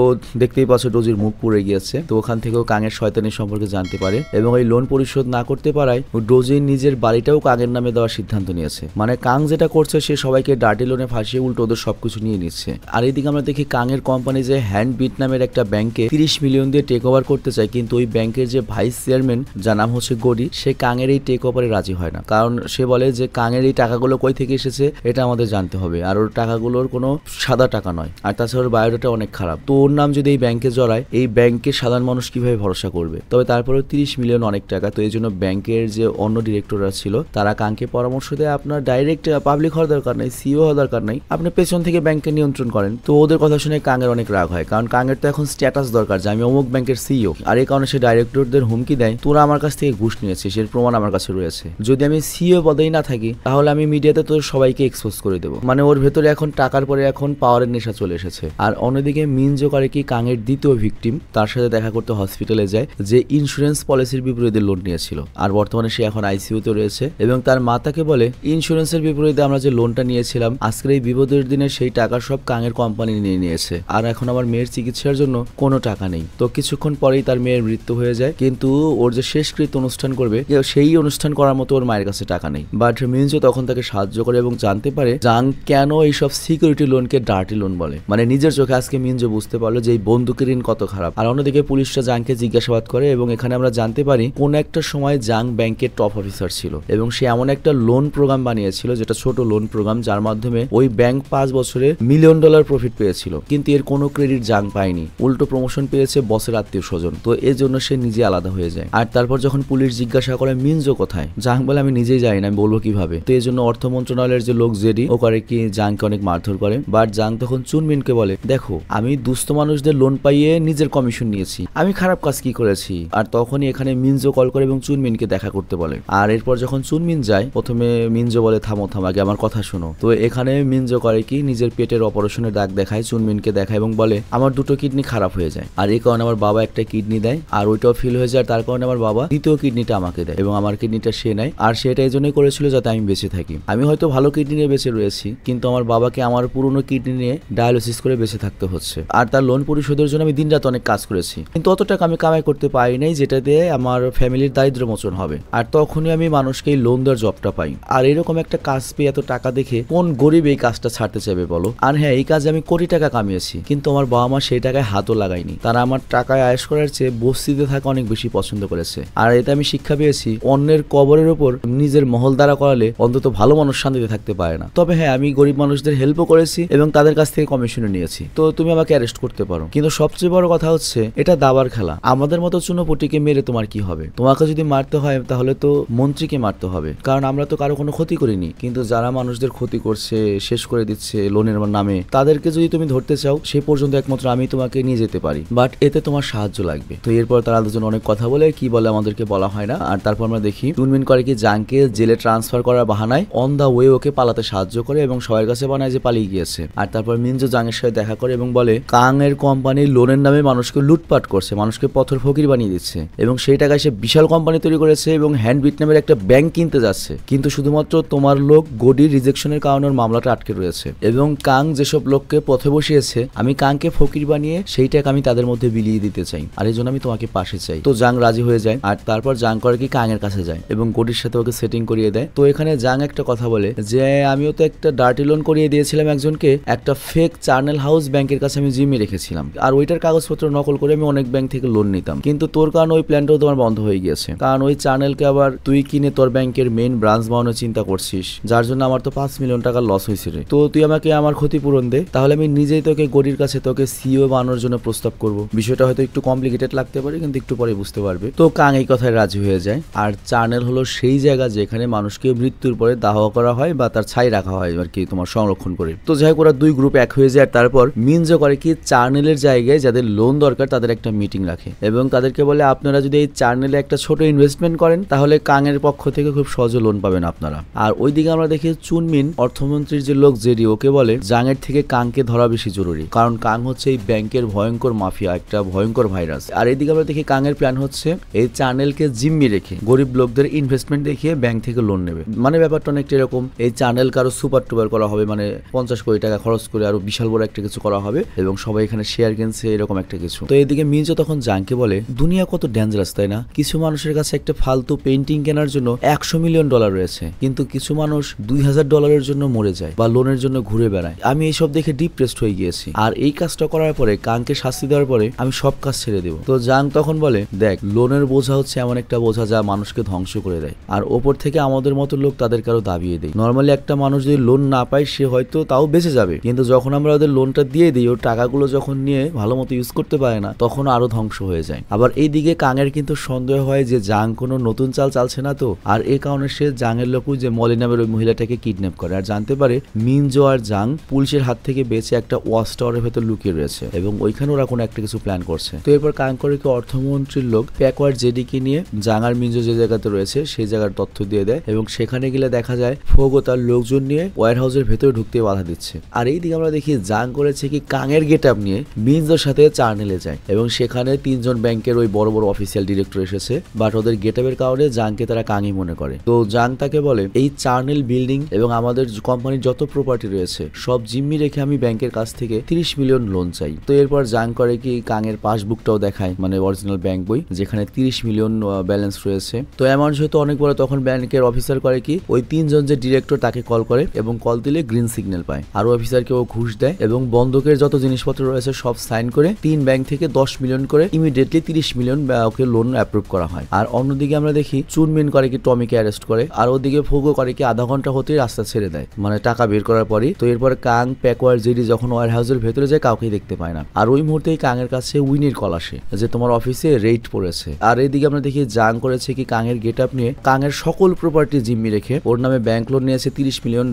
S1: দেখতেই পাচ্ছ ডোজির মুখ পুড়ে গিয়েছে। তো ওখান থেকেও কাঙের শয়তানি সম্পর্কে জানতে পারে এবং এই লোন পরিশোধ না করতে পারায় ডোজি নিজের বাড়িটাও কাঙের নামে দেওয়ার সিদ্ধান্ত নিয়েছে। মানে কাং যেটা করছে সে সবাইকে ডার্টি লোনে ফাঁসিয়ে উল্টো ওদের সবকিছু নিয়ে নিচ্ছে। আর এইদিকে আমরা দেখি কাঙের কোম্পানি যে হ্যান্ডবিট নামের একটা ব্যাংকে 30 মিলিয়ন দিয়ে টেক ওভার করতে চায়, কিন্তু ওই ব্যাংকের যে ভাইস চেয়ারম্যান যার নাম হচ্ছে গোডি সে কাঙের এই টেক ওভারে রাজি হয় না, কারণ সে বলে যে কাঙের এই টাকাগুলো কই থেকে এসেছে এটা আমাদের জানতে হবে, আর ওর টাকাগুলোর কোনো সাদা টাকা নয়, আর তাছাড়া ওর বায়োডাটা অনেক খারাপ। তো ওর নাম যদি এই ব্যাংকে জড়ায় এই ব্যাংকে সাধারণ মানুষ কিভাবে ভরসা করবে। তবে তারপরেও 30 মিলিয়ন অনেক টাকা, তো এই এই জন্য ব্যাংকের যে অন্য ডিরেক্টররা ছিল তারা কাংকে পরামর্শ দেয় আপনার ডাইরেক্ট পাবলিক হওয়ার দরকার নাই, সিইও হওয়ার দরকার নাই, আপনি পেছন থেকে ব্যাংককে নিয়ন্ত্রণ করেন। তো ওদের কথা শুনে কাংয়ের অনেক রাগ হয়, কারণ কাংয়ের তো এখন স্ট্যাটাস দরকার যে আমি অমুক ব্যাংকের সিইও। আর এই কারণে সে ডাইরেক্টরদের হুমকি দেয় তোরা আমার কাছ থেকে ঘুষ নিয়েছিস, এর প্রমাণ আমার কাছে রয়েছে, যদি আমি সিইও পদেই না থাকি তাহলে আমি মিডিয়াতে তো সবাইকে এক্সপোজ করে দেবো। মানে ওর ভেতরে এখন টাকার পরে এখন পাওয়ারের নেশা চলে এসেছে। আর অন্যদিকে মিনজো করে কি কাংয়ের দ্বিতীয় ভিকটিম তার সাথে দেখা করতে হসপিটালে যায়, যে ইন্স্যুরেন্স পলিসির বিপরীতে লোন নিয়েছিল আর বর্তমানে সে এখন আইসিইউতে রয়েছে। এবং তার মা তাকে বলে ইন্স্যুরেন্সের বিপরীতে আমরা যে লোনটা নিয়েছিলাম আজকের এই বিপদের দিনে সেই টাকা সব কাংয়ের কোম্পানি নিয়ে নিয়েছে, আর এখন আমার মেয়ের চিকিৎসার জন্য কোনো টাকা নেই। তো কিছুক্ষণ পরেই তার মেয়ের মৃত্যু হয়ে যায়, কিন্তু ওর যে শেষকৃত্য অনুষ্ঠান করবে সেই অনুষ্ঠান করার মতো ওর মায়ের কাছে টাকা নেই। বাট মিনজো তখন তাকে সাহায্য করে এবং জানতে পারে জাং কেন এইসব সিকিউরিটি লোনকে ডার্টি লোন বলে। মানে নিজের চোখে আজকে মিনজো বুঝতে পারলো যে এই বন্দুকের ঋণ কত খারাপ। আর অন্যদিকে পুলিশরা জাংকে জিজ্ঞাসাবাদ করে এবং এখানে আমরা জানতে পারি কোন একটা সময় জাং ব্যাংকের টপ অফিসার ছিল এবং সে এমন একটা লোন প্রোগ্রাম বানিয়েছিল যেটা ছোট লোন প্রোগ্রাম, যার মাধ্যমে ওই ব্যাংক 5 বছরে $1 মিলিয়ন প্রফিট পেয়েছিল, কিন্তু এর কোনো ক্রেডিট জাং পায়নি, উল্টো প্রমোশন পেয়েছে বসের আত্মীয় স্বজন। তো এর জন্য সে নিজে আলাদা হয়ে যায়। আর তারপর যখন পুলিশ জিজ্ঞাসা করে মিনজো কোথায়, জাং বলে আমি নিজেই জানি না, আমি বলবো কিভাবে। তো এই জন্য অর্থ মন্ত্রণালয়ের যে লোক জেডি ও করে কি জাংকে অনেক মারধর করে। বাট জাং তখন চুনমিনকে বলে দেখো আমি দুস্থ মানুষদের লোন পাইয়ে নিজের কমিশন নিয়েছি, আমি খারাপ কাজ কি করেছি। আর তখনই এখানে মিনজো কল করে এবং চুনমিনকে দেখা করতে বলে। আর এরপর যখন চুনমিন যায় প্রথমে মিনজো বলে থামো আগে আমার কথা শোনো। তো এখানে মিনজো করে কি নিজের পেটের অপারেশনের দাগ দেখায়, চুনমিনকে দেখায় এবং বলে আমার 2টো কিডনি খারাপ হয়ে যায়, আর এই কারণে আমার বাবা একটা কিডনি দেয় আর ওইটাও ফেল হয়ে যায়, তার কারণে আমার বাবা দ্বিতীয় কিডনিটা আমাকে দেয় এবং আমার কিডনিটা সে নেয়। আর সেটা এই জন্যই করেছিল যাতে আমি বেঁচে থাকি। আমি হয়তো ভালো কিডনি নিয়ে বেঁচে রয়েছি, কিন্তু আমার বাবাকে আমার পুরনো কিডনি নিয়ে ডায়ালিসিস করে বেঁচে থাকতে হচ্ছে। আর তার লোন পরিশোধের জন্য আমি দিনরাত অনেক কাজ করেছি, কিন্তু অত টাকা আমি কামাই করতে পারি নাই যেটা দিয়ে আমার ফ্যামিলির দারিদ্র মোচন হবে। আর তখনই আমি মানুষকে এই লোন দেওয়ার জবটা পাই। আর এরকম একটা কাজ পেয়ে এত টাকা দেখে কোন গরিব এই কাজটা ছাড়তে চাইবে বলো। আর হ্যাঁ, এই কাজে আমি কোটি টাকা কামিয়েছি, কিন্তু আমার বাবা মা সেই টাকায় হাতও লাগায়নি। তারা আমার টাকায় আয়েশ করার চেয়ে বস্তিতে থাকা অনেক বেশি পছন্দ করেছে। আর এতে আমি শিক্ষা পেয়েছি অন্যের কবরের উপর নিজের মহল দ্বারা করালে অন্তত ভালো মানুষ শান্তিতে থাকতে পারে না। তবে হ্যাঁ, আমি গরিব মানুষদের হেল্পও করেছি এবং তাদের কাছ থেকে কমিশনে নিয়েছি। তো তুমি আমাকে অ্যারেস্ট করতে পারো, কিন্তু সবচেয়ে বড় কথা হচ্ছে এটা দাবার খেলা। আমাদের মতো চুনোপুটিকে মেরে তোমার কি হবে? তোমাকে যদি মারতে হয় তাহলে তো মন্ত্রীকে মারতে হবে, কারণ আমরা তো কারো কোনো ক্ষতি করিনি। কিন্তু যারা মানুষদের ক্ষতি করছে, শেষ করে দিচ্ছে লোনের নামে, তাদেরকে যদি তুমি ধরতে চাও সে পর্যন্ত একমাত্র আমি তোমাকে নিয়ে যেতে পারি, বাট এতে তোমার সাহায্য লাগবে। তো এরপর তারা দুজন অনেক কথা বলে, কি বলে আমাদেরকে বলা হয় না। আর তারপর আমরা দেখি চুনমিন করে কি জাংকে জেলে ট্রান্সফার করার বাহানায় অন দা ওয়ে ওকে পালাতে সাহায্য করে এবং সবার কাছে বানায় যে পালিয়ে গিয়েছে। আর তারপর মিনজো জাংয়ের সাথে দেখা করে এবং বলে কাং এর কোম্পানি লোনের নামে মানুষকে লুটপাট করছে, মানুষকে পথর ফকির বানিয়ে দিচ্ছে এবং সেই টাকায় সে বিশাল কোম্পানি তৈরি করেছে এবং হ্যান্ডবিট নামের একটা ব্যাংক কিনতে যাচ্ছে, কিন্তু শুধুমাত্র তোমার লোক গডির রিজেকশনের কারণে ওর মামলাটা আটকে রয়েছে। এবং কাং যেসব লোককে পথে বসিয়েছে আমি কাংকে ফকির বানিয়ে সেই টাকা আমি তাদের মধ্যে বিলিয়ে দিতে চাই, আর এই জন্য আমি তোমাকে পাশে চাই। তো জাং রাজি হয়ে যায়। আর তারপর জাং করে কি কাং এর কাছে যায় এবং গডির সাথে ওকে সেটিং করিয়ে দেয়। তো এখানে জাং একটা কথা বলে যে আমিও তো একটা ডার্টি লোন করিয়ে দিয়েছিলাম একজনকে, একটা ফেক চার্নেল হাউস ব্যাংকের কাছে আমি জিম্মি রেখেছিলাম, আর ওইটার কাগজপত্র নকল করে আমি অনেক ব্যাংক থেকে লোন নিতাম, কিন্তু তোর কারণে ওই প্ল্যানটাও তোমার বন্ধ হয়ে গিয়েছে, কারণ ওই চ্যানেলকে আবার তুই কিনে তোর ব্যাংকের মেইন ব্রাঞ্চ বানানোর চিন্তা করছিস, যার জন্য আমার তো $5 মিলিয়ন লস হয়েছে রে। তো তুই আমাকে আমার ক্ষতিপূরণ দে, তাহলে আমি নিজেই তোকে গড়ির কাছে তোকে সিইও বানানোর জন্য প্রস্তাব করব। বিষয়টা হয়তো একটু কমপ্লিকেটেড লাগতে পারে, কিন্তু একটু পরে বুঝতে পারবে। তো কাং এই কথায় রাজি হয়ে যায়। আর চ্যানেল হলো সেই জায়গা যেখানে মানুষকে মৃত্যুর পরে দাহ করা হয় বা তার ছাই রাখা হয় আর কি, তোমার সংরক্ষণ করে। তো যাই হোক, ওরা দুই গ্রুপ এক হয়ে যায়। আর তারপর মিনজো করে কি চ্যানেলের জায়গায় যাদের লোন দরকার তাদের একটা মিটিং রাখে এবং তাদেরকে বলে আপনারা যদি এই চ্যানেলে একটা ছোট ইনভেস্টমেন্ট করেন তাহলে কাং এর পক্ষ থেকে খুব সহজে লোন পাবেন আপনারা। আর ওইদিকে আমরা দেখি চুনমিন অর্থমন্ত্রীর যে লোক জেডি ওকে বলে জাংয়ের থেকে কাংকে ধরা বেশি জরুরি, কারণ কাং হচ্ছে এই ব্যাংকের ভয়ঙ্কর মাফিয়া, একটা ভয়ঙ্কর ভাইরাস। আর এইদিকে আমরা দেখি কাং এর প্ল্যান হচ্ছে এই চ্যানেলকে জিম্মি রেখে গরিব লোকদের ইনভেস্টমেন্ট দেখিয়ে ব্যাংক থেকে লোন নেবে। মানে ব্যাপারটা অনেকটা এরকম, এই চ্যানেল কারো সুপার টুপার করা হবে, মানে 50 কোটি টাকা খরচ করে আরো বিশাল বড় একটা কিছু করা হবে এবং সবাই এখানে শেয়ার কিনছে, এরকম একটা কিছু। তো এদিকে মিনজো তখন জাংকে বলে দুনিয়া কত ডেঞ্জারাস তাই না, কিছু মানুষের কাছে একটা ফালতু পেইন্টিং কেনার জন্য $100 মিলিয়ন রয়েছে, কিন্তু কিছু মানুষ $2000 জন্য মরে যায় বা লোনের জন্য ঘুরে বেড়ায়। আমি এইসব দেখে ডিপ্রেসড হয়ে গিয়েছি, আর এই কাজটা করার পরে কাংকে শাস্তি দেওয়ার পরে আমি সব কাজ ছেড়ে দেবো। তো জাং তখন বলে দেখ, লোনের বোঝা হচ্ছে এমন একটা বোঝা যা মানুষকে ধ্বংস করে দেয়, আর ওপর থেকে আমাদের মতো লোক তাদের কারো দাবিয়ে দেয়। নর্মালি একটা মানুষ যদি লোন না পায় সে হয়তো তাও বেঁচে যাবে, কিন্তু যখন আমরা ওদের লোনটা দিয়ে দিই ওর টাকাগুলো যখন নিয়ে ভালো মতো ইউজ করতে পারে না তখন আরো ধ্বংস হয়ে যায়। আবার এইদিকে কাংয়ের কিন্তু সন্দেহ হয় যে জাং কোনো নতুন চাল চালছে না তো, আর এই কারণে সে জাংয়ের লোক যে মলি নামের ওই মহিলাটাকে কিডন্যাপ করে আর জানতে পারে মিনজো আর জাং পুলিশের হাত থেকে বেঁচে একটা ওয়াচ টাওয়ারের ভেতর লুকিয়ে রয়েছে এবং ওইখানে ওরা কোনো একটা কিছু প্ল্যান করছে। তো এরপর কাঙ্করিকে অর্থমন্ত্রীর লোক প্যাকওয়ার্ড জেডিকে নিয়ে জাং আর মিনজো যে জায়গাতে রয়েছে সেই জায়গার তথ্য দিয়ে দেয় এবং সেখানে গেলে দেখা যায় ফোগো তার লোকজন নিয়ে ওয়ার হাউসের ভেতরে ঢুকতে বাধা দিচ্ছে। আর এইদিকে আমরা দেখি জাং করেছে কি কাঙের গেট আপ নিয়ে মিনজোর সাথে চার্নেলে যায় এবং সেখানে 3 জন ব্যাংকের ওই বড় বড় অফিসিয়াল ডিরেক্টর এসেছে, বাট ওদের গেট আপের কারণে জাংকে তারা কাঙি মনে করে। তো জাং তাকে বলে এই চার্নেল বিল্ডিং এবং আমাদের কোম্পানির যত প্রপার্টি রয়েছে সব জিম্মি রেখে আমি ব্যাংকের কাছ থেকে 30 মিলিয়ন লোন চাই। তো এরপর জাং করে কি কাঙের পাসবুকটাও দেখায়, মানে অরিজিনাল ব্যাংক বই যেখানে 30 মিলিয়ন ব্যালেন্স রয়েছে। তো অ্যামাউন্ট যেহেতু অনেক বড় তখন ব্যাংকের অফিসার করে কি ওই 3 জন যে ডিরেক্টর তাকে কল করে এবং কল দিলে গ্রিন সিগন্যাল পায় আর অফিসারকে ও ঘুষ দেয় এবং বন্ধকের যত জিনিসপত্র রয়েছে সব সাইন করে 3 ব্যাংক থেকে 10 মিলিয়ন করে ইমিডিয়েটলি 30 মিলিয়ন ওকে লোন অ্যাপ্রুভ করা হয়। আর অন্যদিকে আমরা দেখি চুনমিন করে কি টমিকে অ্যারেস্ট করে আর ওদিকে ফোগো করে কি আধা ঘন্টা হতেই রাস্তা ছেড়ে দেয়, মানে টাকা বের করার পরই। তো এরপর কাং প্যাকওয়ার্ড জেডি যখন ওয়ার হাউসের ভেতরে যায় কাউকেই দেখতে পায় না আর ওই মুহূর্তেই কাঙের কাছে উইনির কল আসে যে তোমার অফিসে রেড পড়েছে। আর এইদিকে আমরা দেখি জাং করেছে কি কাঙের গেট আপ নিয়ে কাঙের সকল প্রপার্টি জিম্মি রেখে ওর নামে ব্যাংক লোন নিয়েছে $30 মিলিয়ন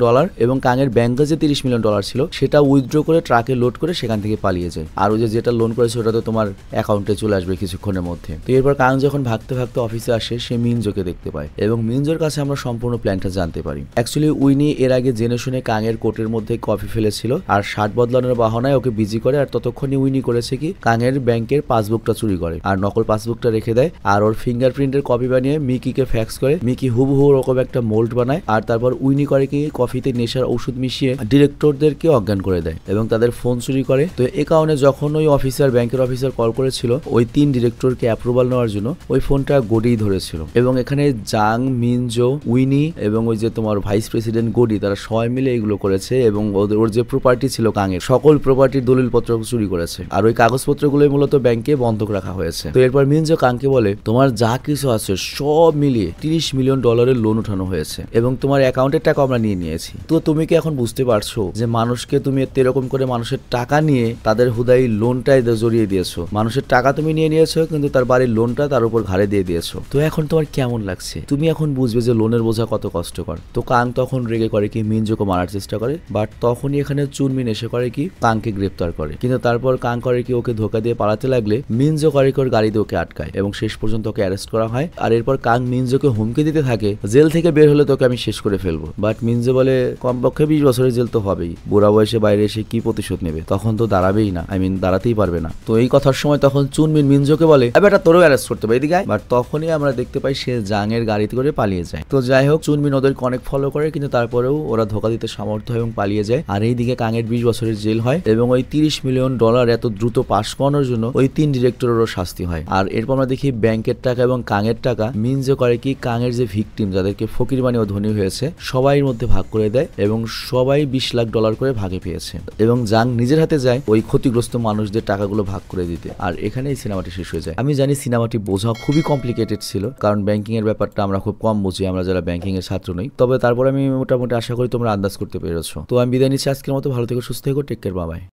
S1: এবং কাঙের ব্যাংকে যে $30 মিলিয়ন ছিল সেটা উইথড্র করে ট্রাকে লোড করে সেখান থেকে পালিয়ে যায়। আর ওই যেটা লোন করেছে ওটা তো তোমার অ্যাকাউন্টে চলে আসবে কিছুক্ষণের মধ্যে। তো এরপর কাং যখন ভাগতে ভাগতে অফিসে আসে সে মিনজোকে দেখতে পায় এবং মিনজোর কাছে আমরা সম্পূর্ণ প্ল্যানটা জানতে পারি। অ্যাকচুয়ালি উইনি এর আগে জেনে শুনে কাঙের কোটের মধ্যে কফি ফেলেছিল আর শার্ট বদলানোর বাহানায় ওকে বিজি করে আর ততক্ষণে উইনি করেছে কি কাঙের ব্যাংকের পাসবুকটা চুরি করে আর নকল পাসবুকটা রেখে দেয় আর ওর ফিঙ্গারপ্রিন্টের কপি বানিয়ে মিকিকে ফ্যাক্স করে। মিকি হুবহু ওরকম একটা মোল্ড বানায় আর তারপর উইনি করে কি কফিতে নেশার ওষুধ মিশিয়ে ডিরেক্টরদেরকে অজ্ঞান করে দেয় এবং তাদের ফোন চুরি করে। তো এই কারণে যখন ওই অফিসার ব্যাংকের অফিসার কল করেছিল ওই 3 ডিরেক্টরকে অ্যাপ্রুভাল নেওয়ার জন্য ওই ফোনটা গোডিই ধরেছিল এবং এখানে জাং মিনজো উইনি এবং ওই যে তোমার ভাইস প্রেসিডেন্ট গোডি তারা সবাই মিলে এগুলো করেছে এবং ওর যে প্রপার্টি ছিল কাঙের সকল প্রপার্টির দলিলপত্র চুরি করেছে আর ওই কাগজপত্রগুলোই মূলত ব্যাংকে বন্ধক রাখা হয়েছে। তো এরপর মিনজো কাংকে বলে তোমার যা কিছু আছে সব মিলিয়ে $30 মিলিয়ন লোন উঠানো হয়েছে এবং তোমার অ্যাকাউন্টের টাকা আমরা নিয়ে নিয়েছি। তো তুমি কি এখন বুঝতে পারছো যে মানুষকে তুমি এরকম করে মানুষের টাকা নিয়ে তাদের হুদাই লোনটাই জড়িয়ে দিয়েছো, মানুষের টাকা তুমি নিয়ে নিয়েছো কিন্তু তার বাড়ির লোনটা তার উপর ঘাড়ে দিয়ে দিয়েছো। তো এখন তোমার কেমন লাগছে, তুমি এখন বুঝবে যে লোনের বোঝা কত কষ্টকর। তো কাং তখন রেগে করে কি মিনজোকে মারার চেষ্টা করে, বাট তখনই এখানে চুনমিন এসে করে কি কাংকে গ্রেপ্তার করে। কিন্তু তারপর কাং করে কি ওকে ধোকা দিয়ে পালাতে লাগলে মিনজো করে কি ওর গাড়িতে ওকে আটকায় এবং শেষ পর্যন্ত ওকে অ্যারেস্ট করা হয়। আর এরপর কাং মিনজোকে হুমকি দিতে থাকে জেল থেকে বের হলে তোকে আমি শেষ করে ফেলবো, বাট মিনজো বলে কমপক্ষে 20 বছরের জেল তো হবেই, বুড়া বয়সে বাইরে এসে কি প্রতিশোধ নেবে, তখন তো দাঁড়াবেই না, দাঁড়াতেই পারবে না। তো এই কথার সময় তখন চুনমিন মিনজোকে বলে বেটা তোরও অ্যারেস্ট করতে হবে এদিকে, বাট তখনই আমরা দেখতে পাই সে জাং এর গাড়িতে করে পালিয়ে যায়। তো যাই হোক চুনমিন ওদেরকে অনেক ফলো করে কিন্তু তারপরেও ওরা ধোকা দিতে সামর্থ্য এবং পালিয়ে যায়। আর এইদিকে কাঙের 20 বছরের জেল হয় এবং ওই $30 মিলিয়ন এত দ্রুত পাস করানোর জন্য ওই 3 ডিরেক্টরেরও শাস্তি হয়। আর এরপর আমরা দেখি ব্যাংকের টাকা এবং কাঙের টাকা মিনজো করে কি কাঙের যে ভিকটিম যাদেরকে ফকির বানিয়ে ধনী হয়েছে সবাই মধ্যে ভাগ করে দেয় এবং সবাই $20 লাখ করে ভাগে পেয়েছে এবং জাং নিজের হাতে যায় ওই ক্ষতিগ্রস্ত মানুষদের টাকাগুলো ভাগ করে দিতে। আর এখানে এই সিনেমাটি শেষ হয়ে যায়। আমি জানি সিনেমাটি বোঝা খুবই কমপ্লিকেটেড ছিল কারণ ব্যাংকিং এর ব্যাপারটা আমরা খুব কম বুঝি আমরা যারা ব্যাংকিং এর ছাত্র নই, তবে তারপর আমি মোটামুটি আশা করি তোমরা আন্দাজ করতে পেরেছো। তো আমি বিদায় নিচ্ছি আজকের মতো, ভালো থেকো সুস্থ থেকো, টেক কেয়ার, বাই বাই।